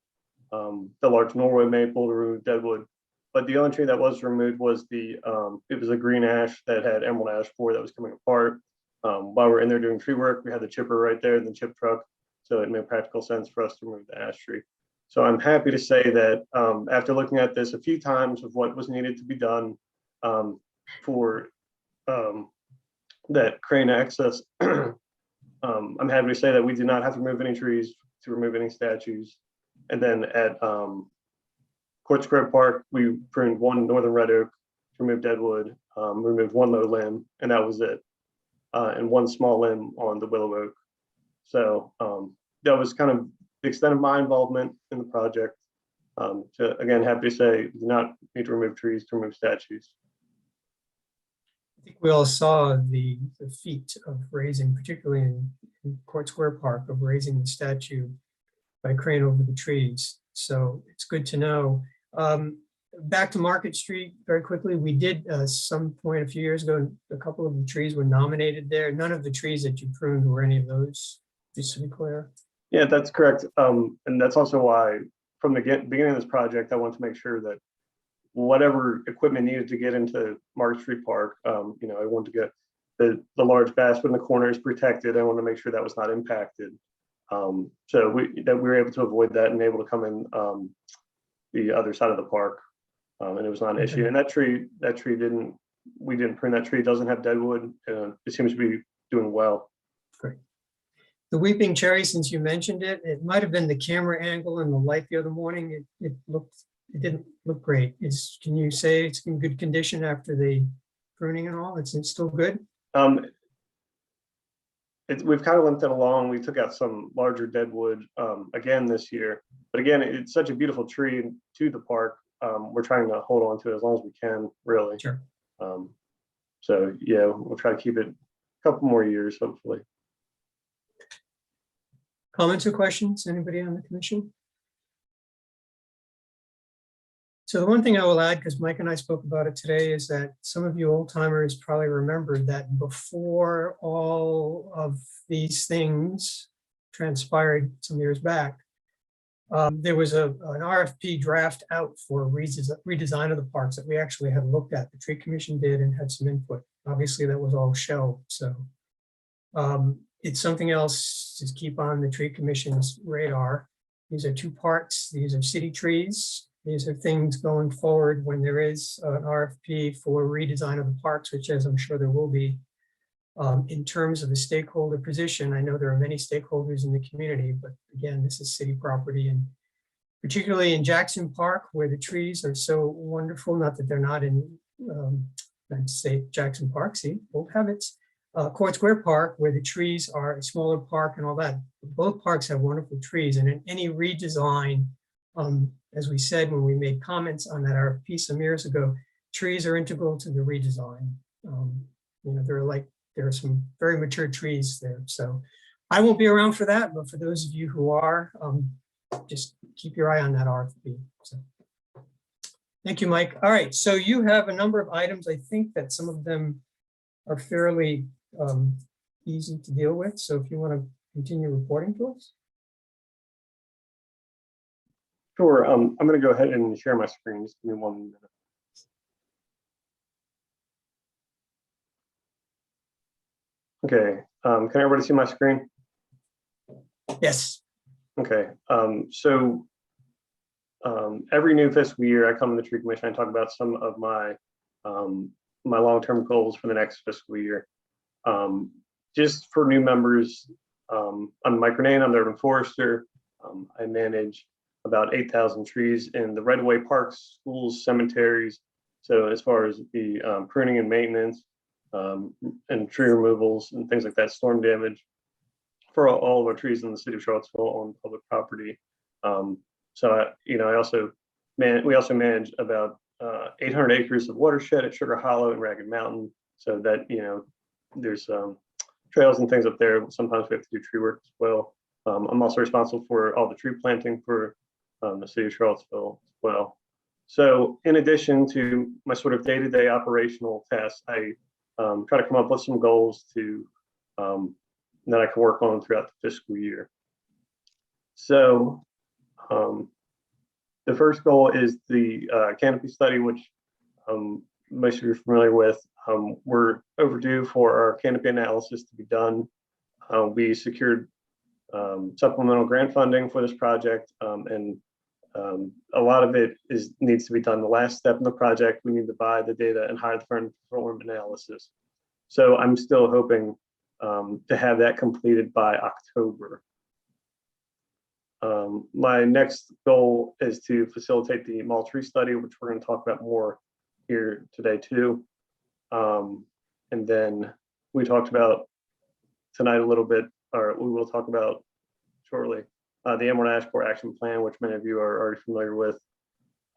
the large Norway maple to remove deadwood, but the only tree that was removed was it was a green ash that had emerald ash borer that was coming apart. While we're in there doing tree work, we had the chipper right there, the chip truck. So it made practical sense for us to remove the ash tree. So I'm happy to say that after looking at this a few times of what was needed to be done for that crane access, I'm happy to say that we did not have to remove any trees, to remove any statues. And then at Court Square Park, we pruned one northern red oak, removed deadwood, removed one low limb, and that was it. And one small limb on the willow oak. So that was kind of the extent of my involvement in the project. So again, happy to say, do not need to remove trees to remove statues. I think we all saw the feat of raising, particularly in Court Square Park, of raising the statue by crane over the trees. So it's good to know. Back to Market Street very quickly. We did some point a few years ago, a couple of the trees were nominated there. None of the trees that you pruned were any of those, just to be clear. Yeah, that's correct. And that's also why from the beginning of this project, I want to make sure that whatever equipment needed to get into Market Street Park, I want to get the large basswood in the corners protected. I want to make sure that was not impacted. So we were able to avoid that and able to come in the other side of the park. And it was not an issue. And we didn't prune that tree. It doesn't have deadwood. It seems to be doing well. Great. The weeping cherry, since you mentioned it, it might have been the camera angle and the light the other morning. It didn't look great. Can you say it's in good condition after the pruning and all? It's still good? We've kind of limped it along. We took out some larger deadwood again this year. But again, it's such a beautiful tree to the park. We're trying to hold on to it as long as we can, really. Sure. So yeah, we'll try to keep it a couple more years, hopefully. Comments or questions? Anybody on the commission? So the one thing I will add, because Mike and I spoke about it today, is that some of you old timers probably remember that before all of these things transpired some years back, there was an RFP draft out for redesign of the parks that we actually had looked at. The tree commission did and had some input. Obviously, that was all shelved. So it's something else to keep on the tree commission's radar. These are two parks. These are city trees. These are things going forward when there is an RFP for redesign of the parks, which, as I'm sure there will be. In terms of the stakeholder position, I know there are many stakeholders in the community, but again, this is city property, and particularly in Jackson Park, where the trees are so wonderful, not that they're not in, I'd say Jackson Park, see, old habits. Court Square Park, where the trees are a smaller park and all that. Both parks have wonderful trees, and in any redesign, as we said when we made comments on that RFP some years ago, trees are integral to the redesign. There are some very mature trees there. So I won't be around for that, but for those of you who are, just keep your eye on that RFP. So, thank you, Mike. All right, so you have a number of items. I think that some of them are fairly easy to deal with. So if you want to continue reporting to us. Sure. I'm going to go ahead and share my screen. Just give me 1 minute. Okay. Can everybody see my screen? Yes. Okay. So every new fiscal year, I come to the tree commission and talk about some of my my long-term goals for the next fiscal year. Just for new members, I'm Mike Renane. I'm the urban forester. I manage about 8,000 trees in the right-of-way parks, schools, cemeteries. So as far as the pruning and maintenance and tree removals and things like that, storm damage for all of our trees in the city of Charlottesville on public property. We also manage about 800 acres of watershed at Sugar Hollow and Ragged Mountain. So that, there's trails and things up there. Sometimes we have to do tree work as well. I'm also responsible for all the tree planting for the city of Charlottesville as well. So in addition to my sort of day-to-day operational tasks, I try to come up with some goals that I can work on throughout the fiscal year. So The first goal is the canopy study, which most of you are familiar with. We're overdue for our canopy analysis to be done. We secured supplemental grant funding for this project, and a lot of it needs to be done. The last step in the project, we need to buy the data and hire the firm to perform analysis. So I'm still hoping to have that completed by October. My next goal is to facilitate the mall tree study, which we're going to talk about more here today too. And then we talked about tonight a little bit, or we will talk about shortly, the Emerald Ash Borer Action Plan, which many of you are already familiar with.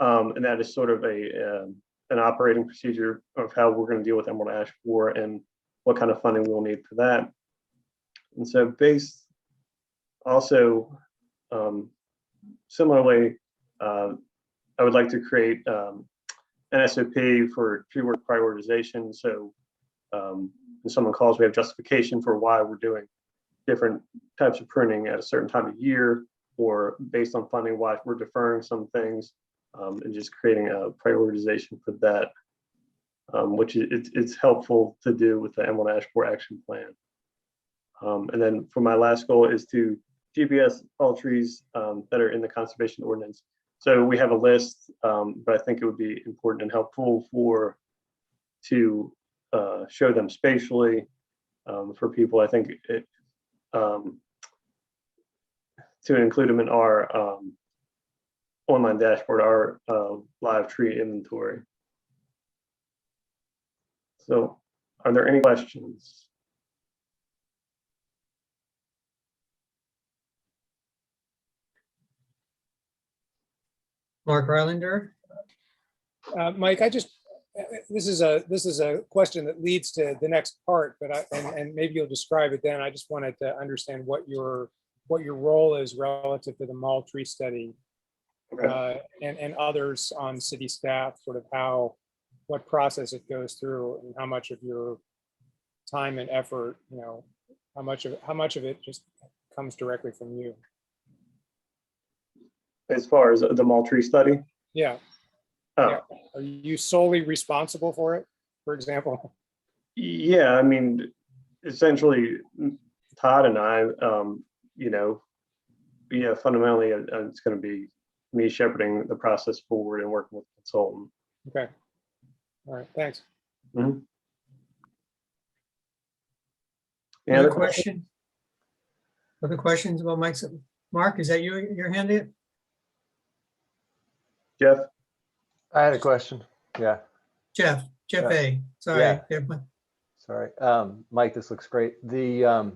And that is sort of an operating procedure of how we're going to deal with Emerald Ash Borer and what kind of funding we'll need for that. And so similarly, I would like to create an SOP for tree work prioritization. So when someone calls, we have justification for why we're doing different types of pruning at a certain time of year, or based on funding, why we're deferring some things, and just creating a prioritization for that, which it's helpful to do with the Emerald Ash Borer Action Plan. And then for my last goal is to GPS all trees that are in the conservation ordinance. So we have a list, but I think it would be important and helpful to show them spatially for people. I think to include them in our online dashboard, our live tree inventory. So are there any questions? Mark Rylander? Mike, this is a question that leads to the next part, but and maybe you'll describe it then. I just wanted to understand what your role is relative to the mall tree study, Okay. and others on city staff, sort of what process it goes through, and how much of your time and effort, how much of it just comes directly from you. As far as the mall tree study? Yeah. Oh. Yeah. Are you solely responsible for it, for example? Yeah, I mean, essentially, Todd and I, fundamentally, it's going to be me shepherding the process forward and working with the consultant. Okay. All right. Thanks. Mm-hmm. Other question? Other questions about Mike's? Mark, is that your hand yet? Jeff? I had a question. Yeah. Jeff Yeah. A. Sorry. Yeah. Sorry. Mike, this looks great. The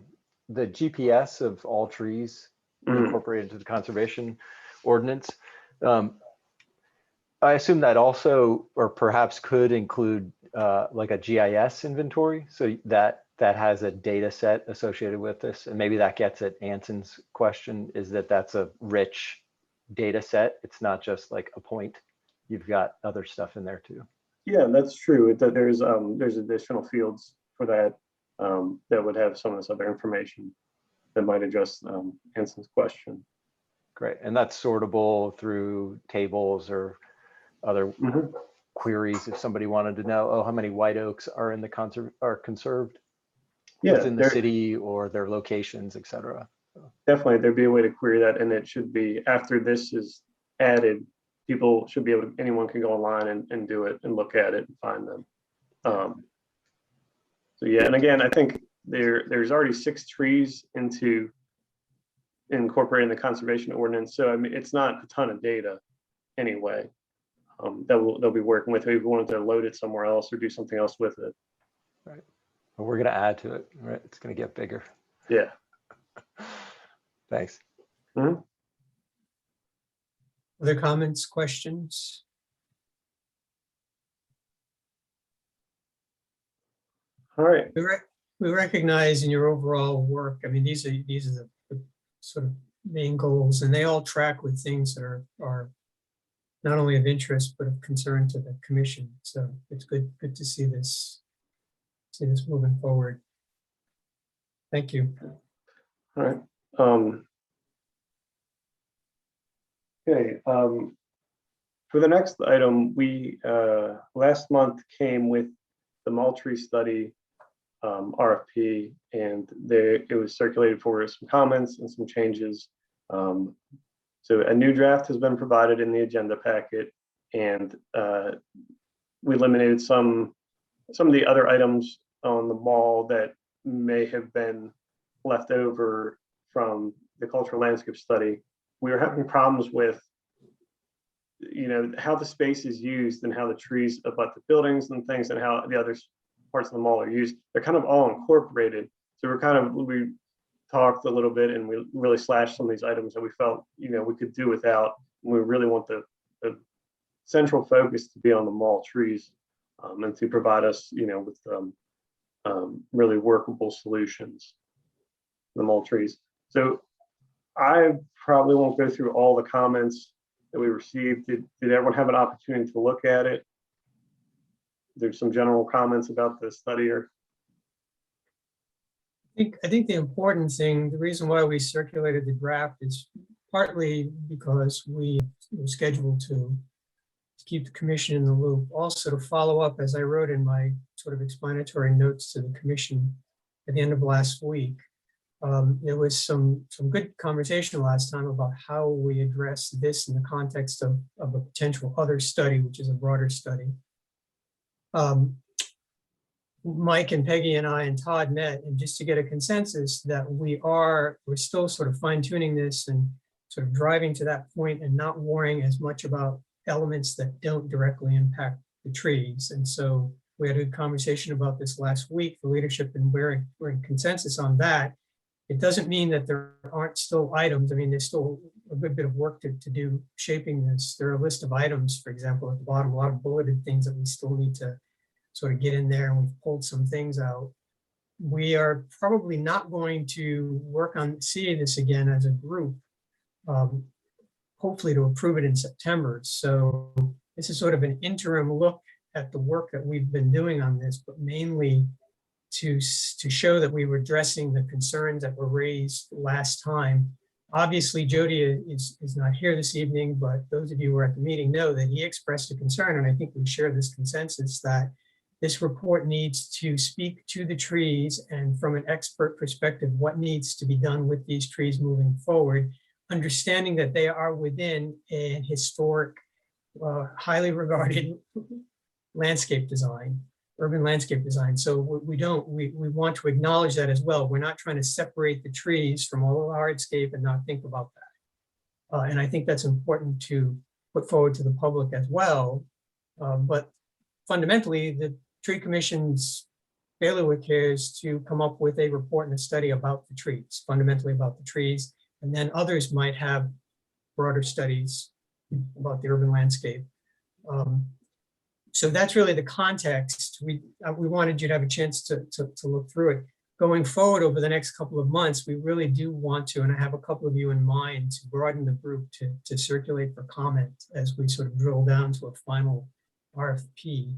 GPS of all trees incorporated into the conservation ordinance. I assume that also, or perhaps could include like a GIS inventory, so that has a data set associated with this. And maybe that gets at Anson's question, is that's a rich data set. It's not just like a point. You've got other stuff in there too. Yeah, that's true. There's additional fields for that that would have some of this other information that might address Anson's question. Great. And that's sortable through tables or other queries if somebody wanted to know, how many white oaks are in the conserved within the city, or their locations, etc. Definitely, there'd be a way to query that, and it should be, after this is added, people should be able to, anyone can go online and do it and look at it and find them. So yeah, and again, I think there's already 6 trees into incorporating the conservation ordinance. So I mean, it's not a ton of data anyway. They'll be working with. If we wanted to load it somewhere else or do something else with it. Right. Well, we're going to add to it. Right. It's going to get bigger. Yeah. Thanks. Other comments, questions? All right. We recognize in your overall work, I mean, these are the sort of main goals, and they all track with things that are not only of interest, but of concern to the commission. So it's good to see this moving forward. Thank you. All right. Okay. For the next item, we last month came with the mall tree study RFP, and it was circulated for some comments and some changes. So a new draft has been provided in the agenda packet, and we eliminated some of the other items on the mall that may have been left over from the cultural landscape study. We were having problems with, how the space is used and how the trees abut the buildings and things and how the other parts of the mall are used. They're kind of all incorporated. So we talked a little bit and we really slashed some of these items that we felt, we could do without. And we really want the central focus to be on the mall trees and to provide us, with really workable solutions, the mall trees. So I probably won't go through all the comments that we received. Did everyone have an opportunity to look at it? There's some general comments about the study or? I think the important thing, the reason why we circulated the draft is partly because we were scheduled to keep the commission in the loop. Also to follow up, as I wrote in my sort of explanatory notes to the commission at the end of last week, there was some good conversation last time about how we address this in the context of a potential other study, which is a broader study. Mike and Peggy and I and Todd met, and just to get a consensus that we're still sort of fine tuning this and sort of driving to that point and not worrying as much about elements that don't directly impact the trees. And so we had a good conversation about this last week, the leadership, and we're in consensus on that. It doesn't mean that there aren't still items. I mean, there's still a good bit of work to do shaping this. There are a list of items, for example, at the bottom, a lot of bulleted things that we still need to sort of get in there, and we've pulled some things out. We are probably not going to work on seeing this again as a group, hopefully to approve it in September. So this is sort of an interim look at the work that we've been doing on this, but mainly to show that we were addressing the concerns that were raised last time. Obviously, Jody is not here this evening, but those of you who were at the meeting know that he expressed a concern, and I think we share this consensus that this report needs to speak to the trees and from an expert perspective, what needs to be done with these trees moving forward, understanding that they are within a historic, highly regarded landscape design, urban landscape design. So we want to acknowledge that as well. We're not trying to separate the trees from all the hardscape and not think about that. And I think that's important to put forward to the public as well. But fundamentally, the Tree Commission's bailiwick here is to come up with a report and a study about the trees, fundamentally about the trees. And then others might have broader studies about the urban landscape. So that's really the context. We wanted you to have a chance to look through it. Going forward over the next couple of months, we really do want to, and I have a couple of you in mind, to broaden the group to circulate for comment as we sort of drill down to a final RFP.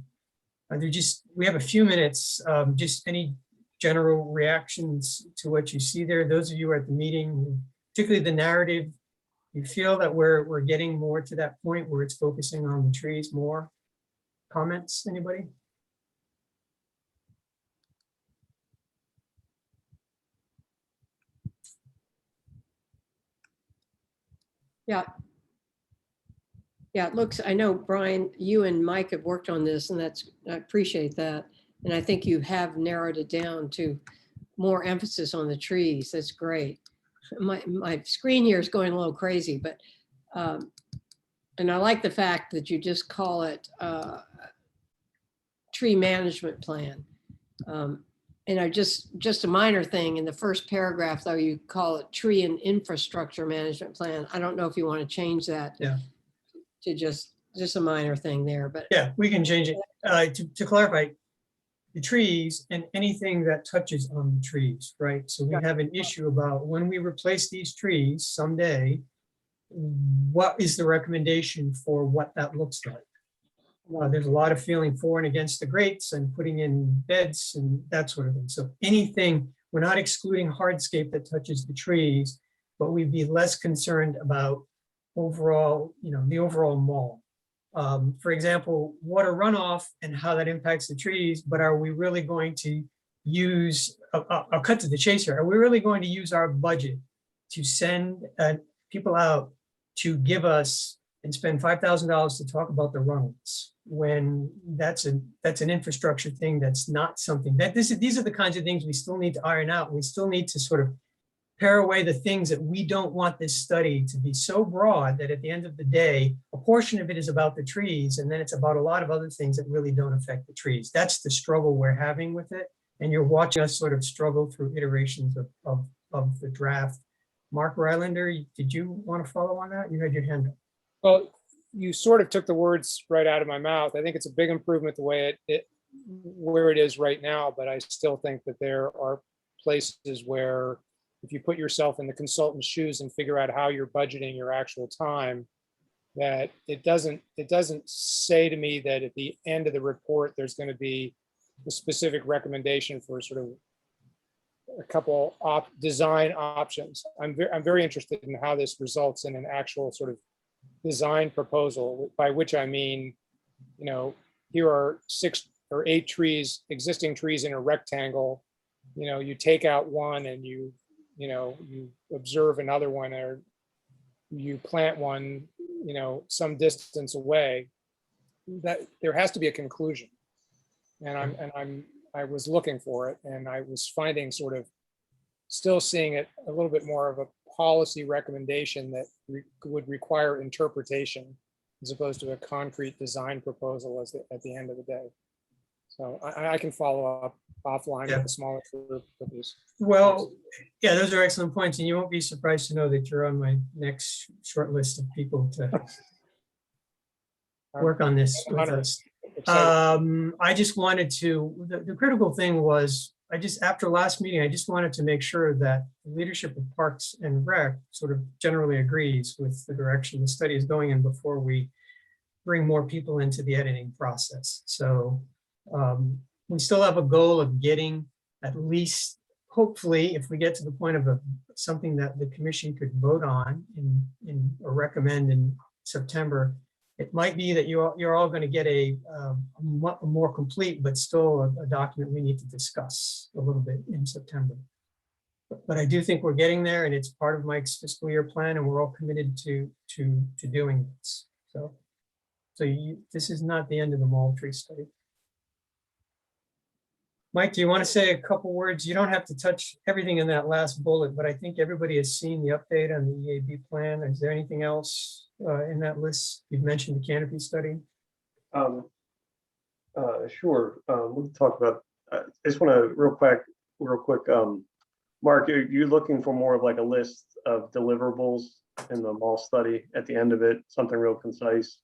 We have a few minutes, just any general reactions to what you see there. Those of you who are at the meeting, particularly the narrative, you feel that we're getting more to that point where it's focusing on the trees more? Comments, anybody? Yeah. Yeah, it looks, I know, Brian, you and Mike have worked on this, and I appreciate that. And I think you have narrowed it down to more emphasis on the trees. That's great. My screen here is going a little crazy, but, and I like the fact that you just call it tree management plan. And I just a minor thing in the first paragraph, though, you call it tree and infrastructure management plan. I don't know if you want to change that. Yeah. To just a minor thing there, but yeah, we can change it. To clarify, the trees and anything that touches on the trees, right? So we have an issue about when we replace these trees someday, what is the recommendation for what that looks like? There's a lot of feeling for and against the grates and putting in beds and that sort of thing. So anything, we're not excluding hardscape that touches the trees, but we'd be less concerned about overall, the overall mall. For example, water runoff and how that impacts the trees, but are we really going to use, I'll cut to the chase here. Are we really going to use our budget to send people out to give us and spend $5,000 to talk about the runoffs when that's an infrastructure thing that's not something that these are the kinds of things we still need to iron out. We still need to sort of pare away the things that we don't want this study to be so broad that at the end of the day, a portion of it is about the trees, and then it's about a lot of other things that really don't affect the trees. That's the struggle we're having with it. And you're watching us sort of struggle through iterations of the draft. Mark Rylander, did you want to follow on that? You had your hand up. Well, you sort of took the words right out of my mouth. I think it's a big improvement the way where it is right now, but I still think that there are places where if you put yourself in the consultant's shoes and figure out how you're budgeting your actual time, that it doesn't say to me that at the end of the report, there's going to be a specific recommendation for sort of a couple design options. I'm very interested in how this results in an actual sort of design proposal, by which I mean, you know, here are 6 or 8 trees, existing trees in a rectangle. You know, you take out one and you observe another one, or you plant one, you know, some distance away. That there has to be a conclusion. And I was looking for it, and I was finding sort of still seeing it a little bit more of a policy recommendation that would require interpretation as opposed to a concrete design proposal at the end of the day. So I can follow up offline with a smaller group of these. Well, yeah, those are excellent points, and you won't be surprised to know that you're on my next short list of people to work on this with us. I just wanted to, the critical thing was, after last meeting, I just wanted to make sure that the leadership of Parks and Rec sort of generally agrees with the direction the study is going in before we bring more people into the editing process. So we still have a goal of getting at least, hopefully, if we get to the point of something that the commission could vote on or recommend in September, it might be that you're all going to get a more complete, but still a document we need to discuss a little bit in September. But I do think we're getting there, and it's part of Mike's fiscal year plan, and we're all committed to doing this. So this is not the end of the Mall Tree study. Mike, do you want to say a couple words? You don't have to touch everything in that last bullet, but I think everybody has seen the update on the EAB plan. Is there anything else in that list? You've mentioned the canopy study. Sure. We can talk about, I just want to real quick, Mark, you're looking for more of like a list of deliverables in the mall study at the end of it, something real concise,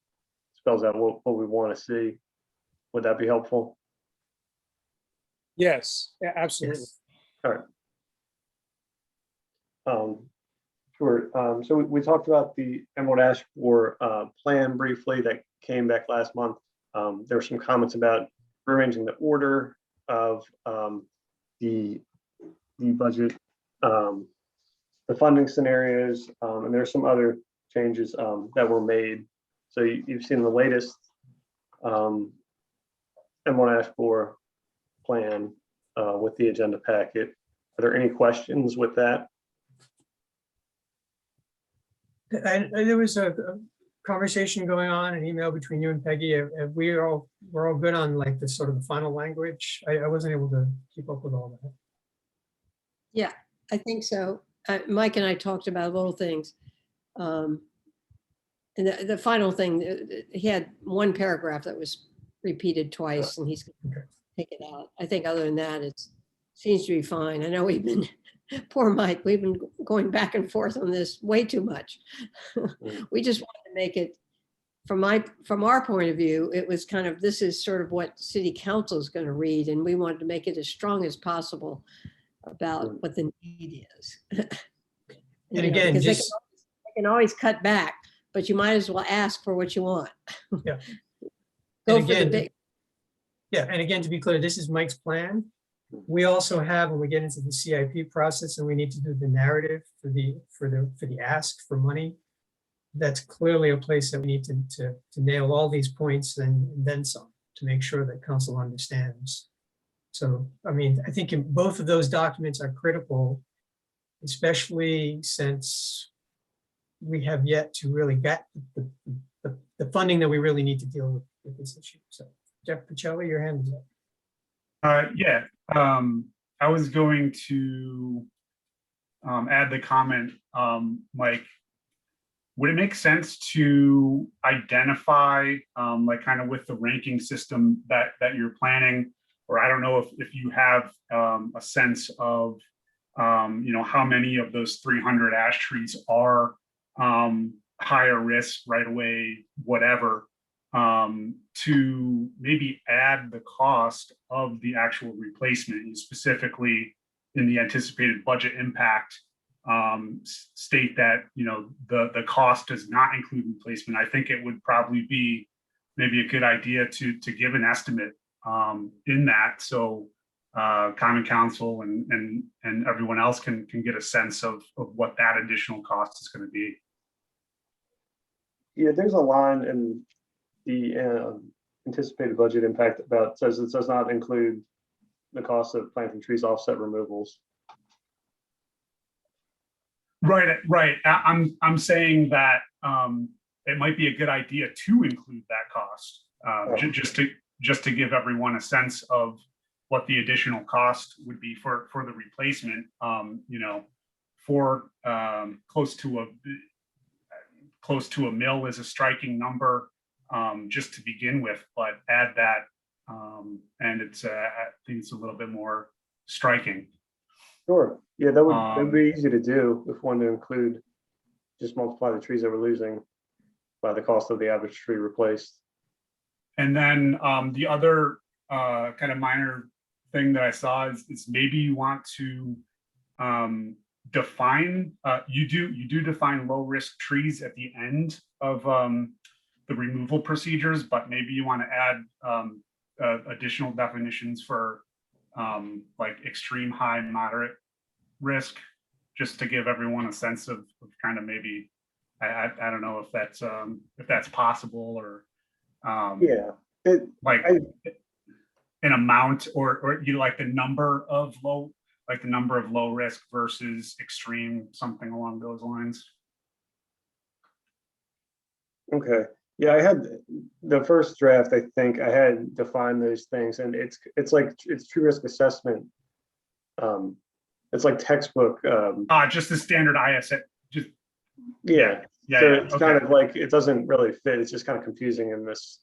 spells out what we want to see. Would that be helpful? Yes, yeah, absolutely. Yes. All right. Sure. So we talked about the Emerald Ash Borer plan briefly that came back last month. There were some comments about rearranging the order of the budget, the funding scenarios, and there's some other changes that were made. So you've seen the latest Emerald Ash Borer plan with the agenda packet. Are there any questions with that? There was a conversation going on, an email between you and Peggy. We're all good on like the sort of the final language. I wasn't able to keep up with all that. Yeah, I think so. Mike and I talked about little things. And the final thing, he had one paragraph that was repeated twice, and he's going to take it out. I think other than that, it seems to be fine. I know we've been, poor Mike, we've been going back and forth on this way too much. We just wanted to make it, from our point of view, it was kind of, this is sort of what city council is going to read, and we wanted to make it as strong as possible about what the need is. And again, they just can always cut back, but you might as well ask for what you want. Yeah. Go And for the again, big. yeah, and again, to be clear, this is Mike's plan. We also have, when we get into the CIP process and we need to do the narrative for the ask for money, that's clearly a place that we need to nail all these points and then some, to make sure that council understands. So, I mean, I think both of those documents are critical, especially since we have yet to really get the funding that we really need to deal with this issue. So Jeff Pacelli, your hand is up. Yeah, I was going to add the comment, Mike, would it make sense to identify, like kind of with the ranking system that you're planning, or I don't know if you have a sense of, how many of those 300 ash trees are higher risk, right away, whatever, to maybe add the cost of the actual replacement, specifically in the anticipated budget impact, state that, the cost does not include replacement. I think it would probably be maybe a good idea to give an estimate in that, so Common Council and everyone else can get a sense of what that additional cost is going to be. Yeah, there's a line in the anticipated budget impact about says it does not include the cost of planting trees, offset removals. Right. I'm saying that it might be a good idea to include that cost, just to give everyone a sense of what the additional cost would be for the replacement. For close to a mil is a striking number, just to begin with, but add that, and it's I think it's a little bit more striking. Sure. Yeah, that would be easy to do if one to include, just multiply the trees that we're losing by the cost of the average tree replaced. And then the other kind of minor thing that I saw is maybe you want to define, you do define low risk trees at the end of the removal procedures, but maybe you want to add additional definitions for like extreme high, moderate risk, just to give everyone a sense of kind of maybe, I don't know if that's possible, or an amount or like the number of low risk versus extreme, something along those lines. Okay. Yeah, I had the first draft, I think I had defined those things, and it's true risk assessment. It's like textbook. Just the standard ISA. Just yeah. So it's kind of like, it doesn't really fit. It's just kind of confusing in this.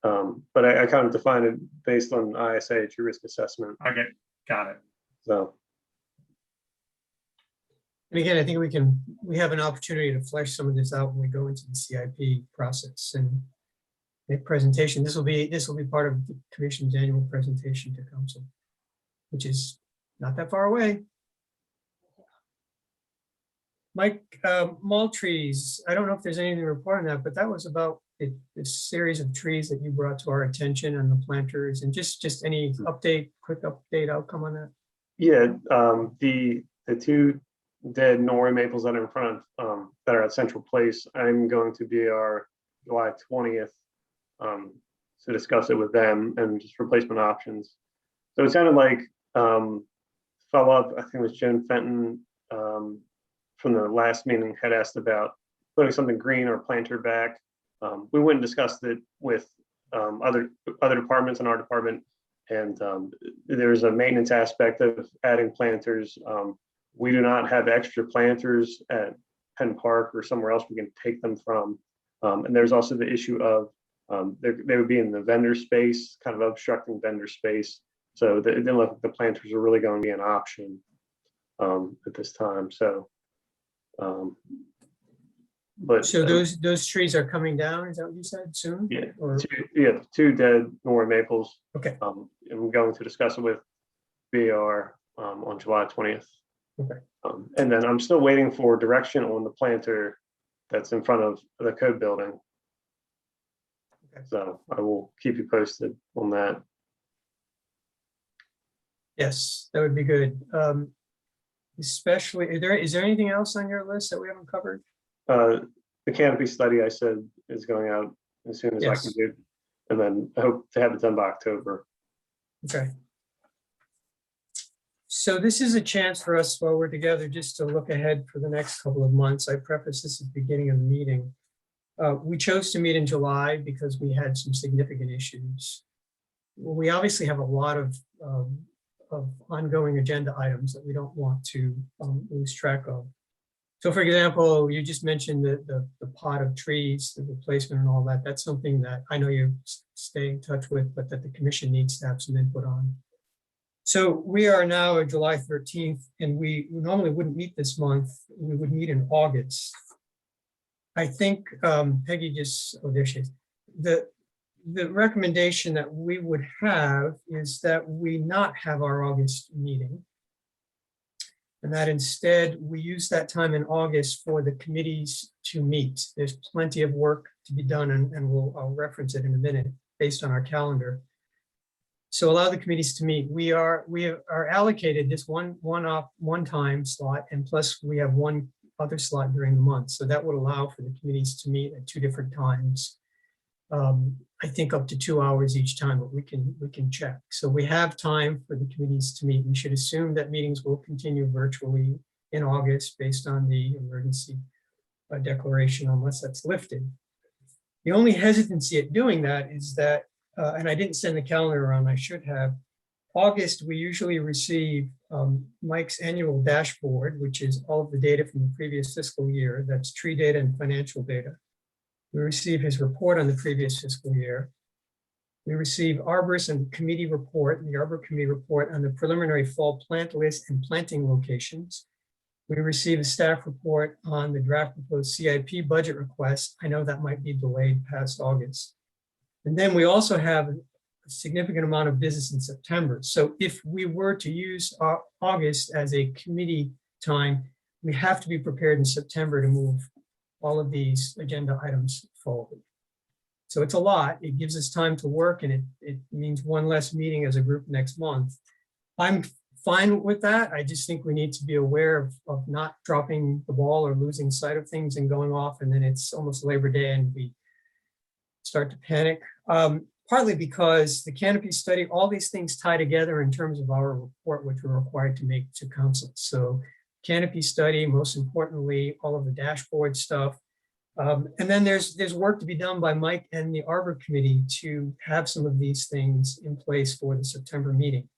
But I kind of defined it based on ISA, true risk assessment. Okay, got it. So. And again, I think we have an opportunity to flesh some of this out when we go into the CIP process and the presentation. This will be part of the commission's annual presentation to council, which is not that far away. Mike, malt trees, I don't know if there's anything to report on that, but that was about this series of trees that you brought to our attention and the planters, and just any quick update outcome on that. Yeah, the two dead Norway maples that are in front of that are at Central Place, I'm going to be our July 20th to discuss it with them and just replacement options. So it sounded like follow up, I think it was Jen Fenton from the last meeting had asked about putting something green or planter back. We went and discussed it with other departments in our department, and there's a maintenance aspect of adding planters. We do not have extra planters at Penn Park or somewhere else we can take them from. And there's also the issue of they would be in the vendor space, kind of obstructing vendor space. So it didn't look like the planters were really going to be an option at this time. So, but so those trees are coming down, is that what you said, soon? Yeah, two dead Norway maples. Okay. I'm going to discuss it with BR on July 20th. Okay. And then I'm still waiting for direction on the planter that's in front of the code building. Okay. So I will keep you posted on that. Yes, that would be good. Especially, is there anything else on your list that we haven't covered? the canopy study I said is going out as soon as I can Yes. do. And then I hope to have it done by October. Okay. So this is a chance for us while we're together just to look ahead for the next couple of months. I prefaced this at the beginning of the meeting. We chose to meet in July because we had some significant issues. We obviously have a lot of ongoing agenda items that we don't want to lose track of. So for example, you just mentioned the pot of trees, the replacement and all that. That's something that I know you stay in touch with, but that the commission needs to have some input on. So we are now at July 13th, and we normally wouldn't meet this month. We would meet in August. I think Peggy just, oh, there she is. The recommendation that we would have is that we not have our August meeting. And that instead we use that time in August for the committees to meet. There's plenty of work to be done, and I'll reference it in a minute based on our calendar. So allow the committees to meet. We are allocated this one time slot, and plus we have one other slot during the month. So that would allow for the committees to meet at 2 different times. I think up to 2 hours each time, but we can check. So we have time for the committees to meet. We should assume that meetings will continue virtually in August based on the emergency declaration, unless that's lifted. The only hesitancy at doing that is that, and I didn't send the calendar around, I should have. August, we usually receive Mike's annual dashboard, which is all of the data from the previous fiscal year. That's tree data and financial data. We receive his report on the previous fiscal year. We receive arborist and committee report, the Arbor Committee report on the preliminary fall plant list and planting locations. We receive a staff report on the draft proposed CIP budget request. I know that might be delayed past August. And then we also have a significant amount of business in September. So if we were to use August as a committee time, we have to be prepared in September to move all of these agenda items forward. So it's a lot. It gives us time to work, and it means one less meeting as a group next month. I'm fine with that. I just think we need to be aware of not dropping the ball or losing sight of things and going off, and then it's almost Labor Day and we start to panic. Partly because the canopy study, all these things tie together in terms of our report, which we're required to make to council. So canopy study, most importantly, all of the dashboard stuff. And then there's work to be done by Mike and the Arbor Committee to have some of these things in place for the September meeting.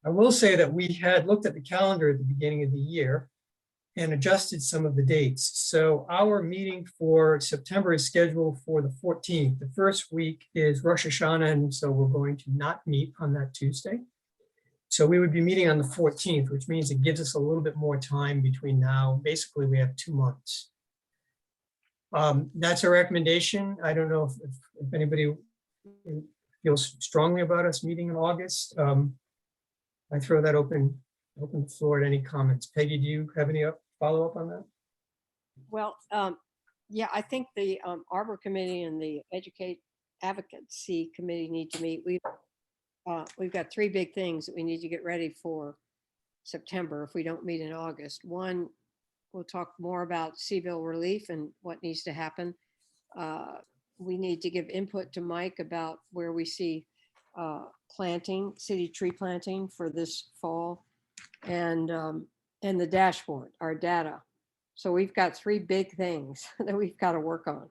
I will say that we had looked at the calendar at the beginning of the year and adjusted some of the dates. So our meeting for September is scheduled for the 14th. The first week is Rosh Hashanah, and so we're going to not meet on that Tuesday. So we would be meeting on the 14th, which means it gives us a little bit more time between now. Basically, we have 2 months. That's a recommendation. I don't know if anybody feels strongly about us meeting in August. I throw that open the floor to any comments. Peggy, do you have any follow-up on that? Well, yeah, I think the Arbor Committee and the Educate Advocacy Committee need to meet. We've got 3 big things that we need to get ready for September if we don't meet in August. One, we'll talk more about Seville relief and what needs to happen. We need to give input to Mike about where we see planting, city tree planting for this fall, and the dashboard, our data. So we've got 3 big things that we've got to work on.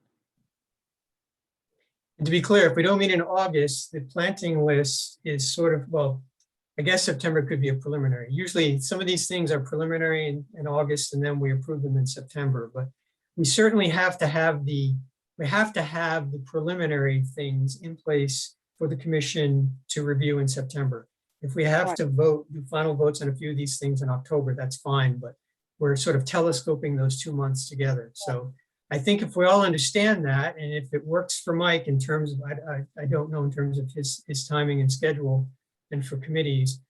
And to be clear, if we don't meet in August, the planting list is sort of, well, I guess September could be a preliminary. Usually some of these things are preliminary in August, and then we approve them in September. But we certainly have to have the preliminary things in place for the commission to review in September. If we have to do final votes on a few of these things in October, that's fine, but we're sort of telescoping those 2 months together. So I think if we all understand that, and if it works for Mike in terms of, I don't know in terms of his timing and schedule and for committees,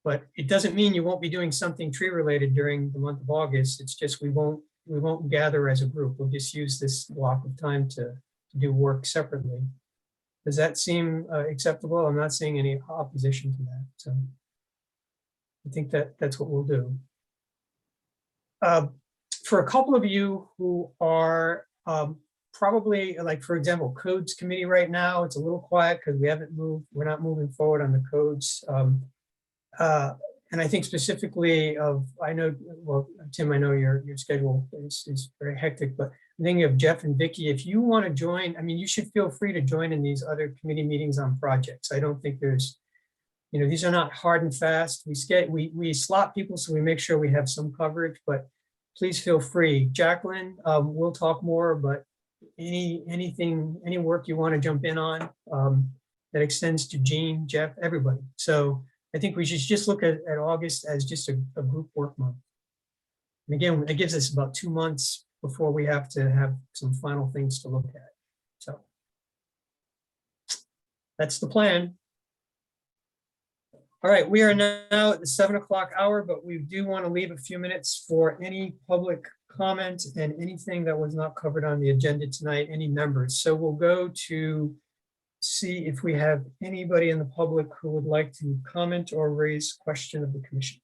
but it doesn't mean you won't be doing something tree related during the month of August. It's just we won't gather as a group. We'll just use this block of time to do work separately. Does that seem acceptable? I'm not seeing any opposition to that. So I think that's what we'll do. For a couple of you who are Probably, like, for example, codes committee right now, it's a little quiet because we're not moving forward on the codes. And I think specifically I know, well, Tim, I know your schedule is very hectic, but I'm thinking of Jeff and Vicky, if you want to join, I mean, you should feel free to join in these other committee meetings on projects. I don't think there's, these are not hard and fast. We slot people, so we make sure we have some coverage, but please feel free. Jacqueline, we'll talk more, but any work you want to jump in on that extends to Jean, Jeff, everybody. So I think we should just look at August as just a group work month. And again, it gives us about 2 months before we have to have some final things to look at. So that's the plan. All right, we are now at the 7 o'clock hour, but we do want to leave a few minutes for any public comment and anything that was not covered on the agenda tonight, any members. So we'll go to see if we have anybody in the public who would like to comment or raise question of the commission.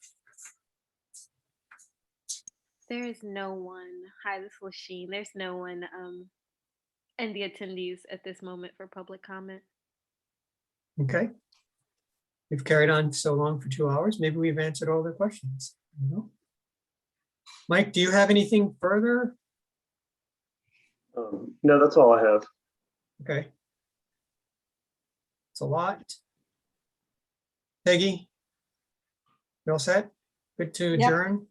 There is no one. Hi, this is Lasheen. There's no one in the attendees at this moment for public comment. Okay. We've carried on so long for 2 hours. Maybe we've answered all their questions. I don't know. Mike, do you have anything further? No, that's all I have. Okay. It's a lot. Peggy? You all set? Good to Yep. adjourn?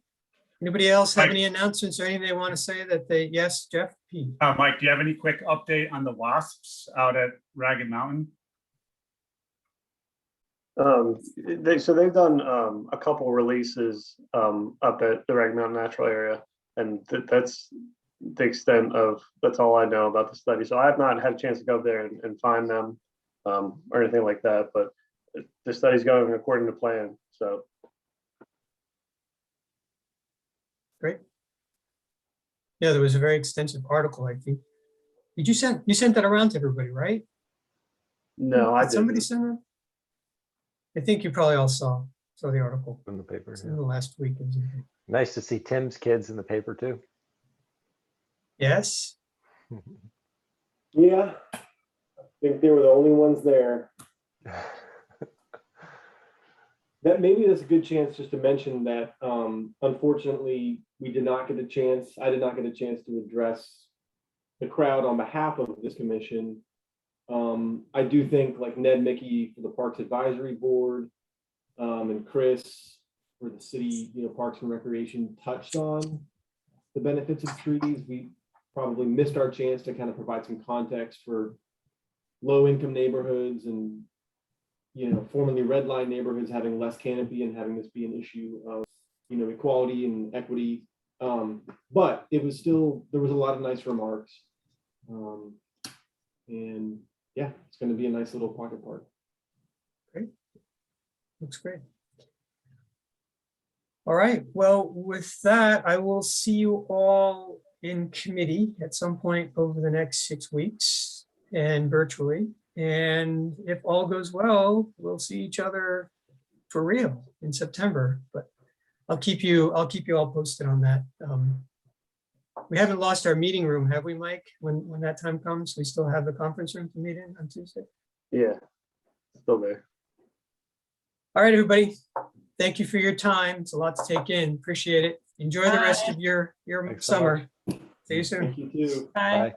Anybody else have any announcements or anything they want to say that they, yes, Jeff? Pete? Mike, do you have any quick update on the wasps out at Ragged Mountain? They've done a couple releases up at the Rag Mountain Natural Area, and that's the extent of, that's all I know about the study. So I have not had a chance to go up there and find them or anything like that, but the study's going according to plan, so. Great. Yeah, there was a very extensive article, I think. Did you sent that around to everybody, right? No, I Did somebody didn't. send that? I think you probably all saw the article In the paper. in the last week. Nice to see Tim's kids in the paper too. Yes. Yeah, I think they were the only ones there. That maybe that's a good chance just to mention that unfortunately I did not get a chance to address the crowd on behalf of this commission. I do think like Ned Mickey for the Parks Advisory Board and Chris for the city, Parks and Recreation touched on the benefits of trees. We probably missed our chance to kind of provide some context for low-income neighborhoods and formerly red line neighborhoods having less canopy and having this be an issue of equality and equity. But it was still, there was a lot of nice remarks. And yeah, it's going to be a nice little pocket park. Great. Looks great. All right. Well, with that, I will see you all in committee at some point over the next 6 weeks and virtually. And if all goes well, we'll see each other for real in September. But I'll keep you all posted on that. We haven't lost our meeting room, have we, Mike? When that time comes, we still have the conference room to meet in on Tuesday. Yeah, still there. All right, everybody. Thank you for your time. It's a lot to take in. Appreciate it. Enjoy the rest of your Thanks so summer. See you soon. Thank you too. Bye. Bye.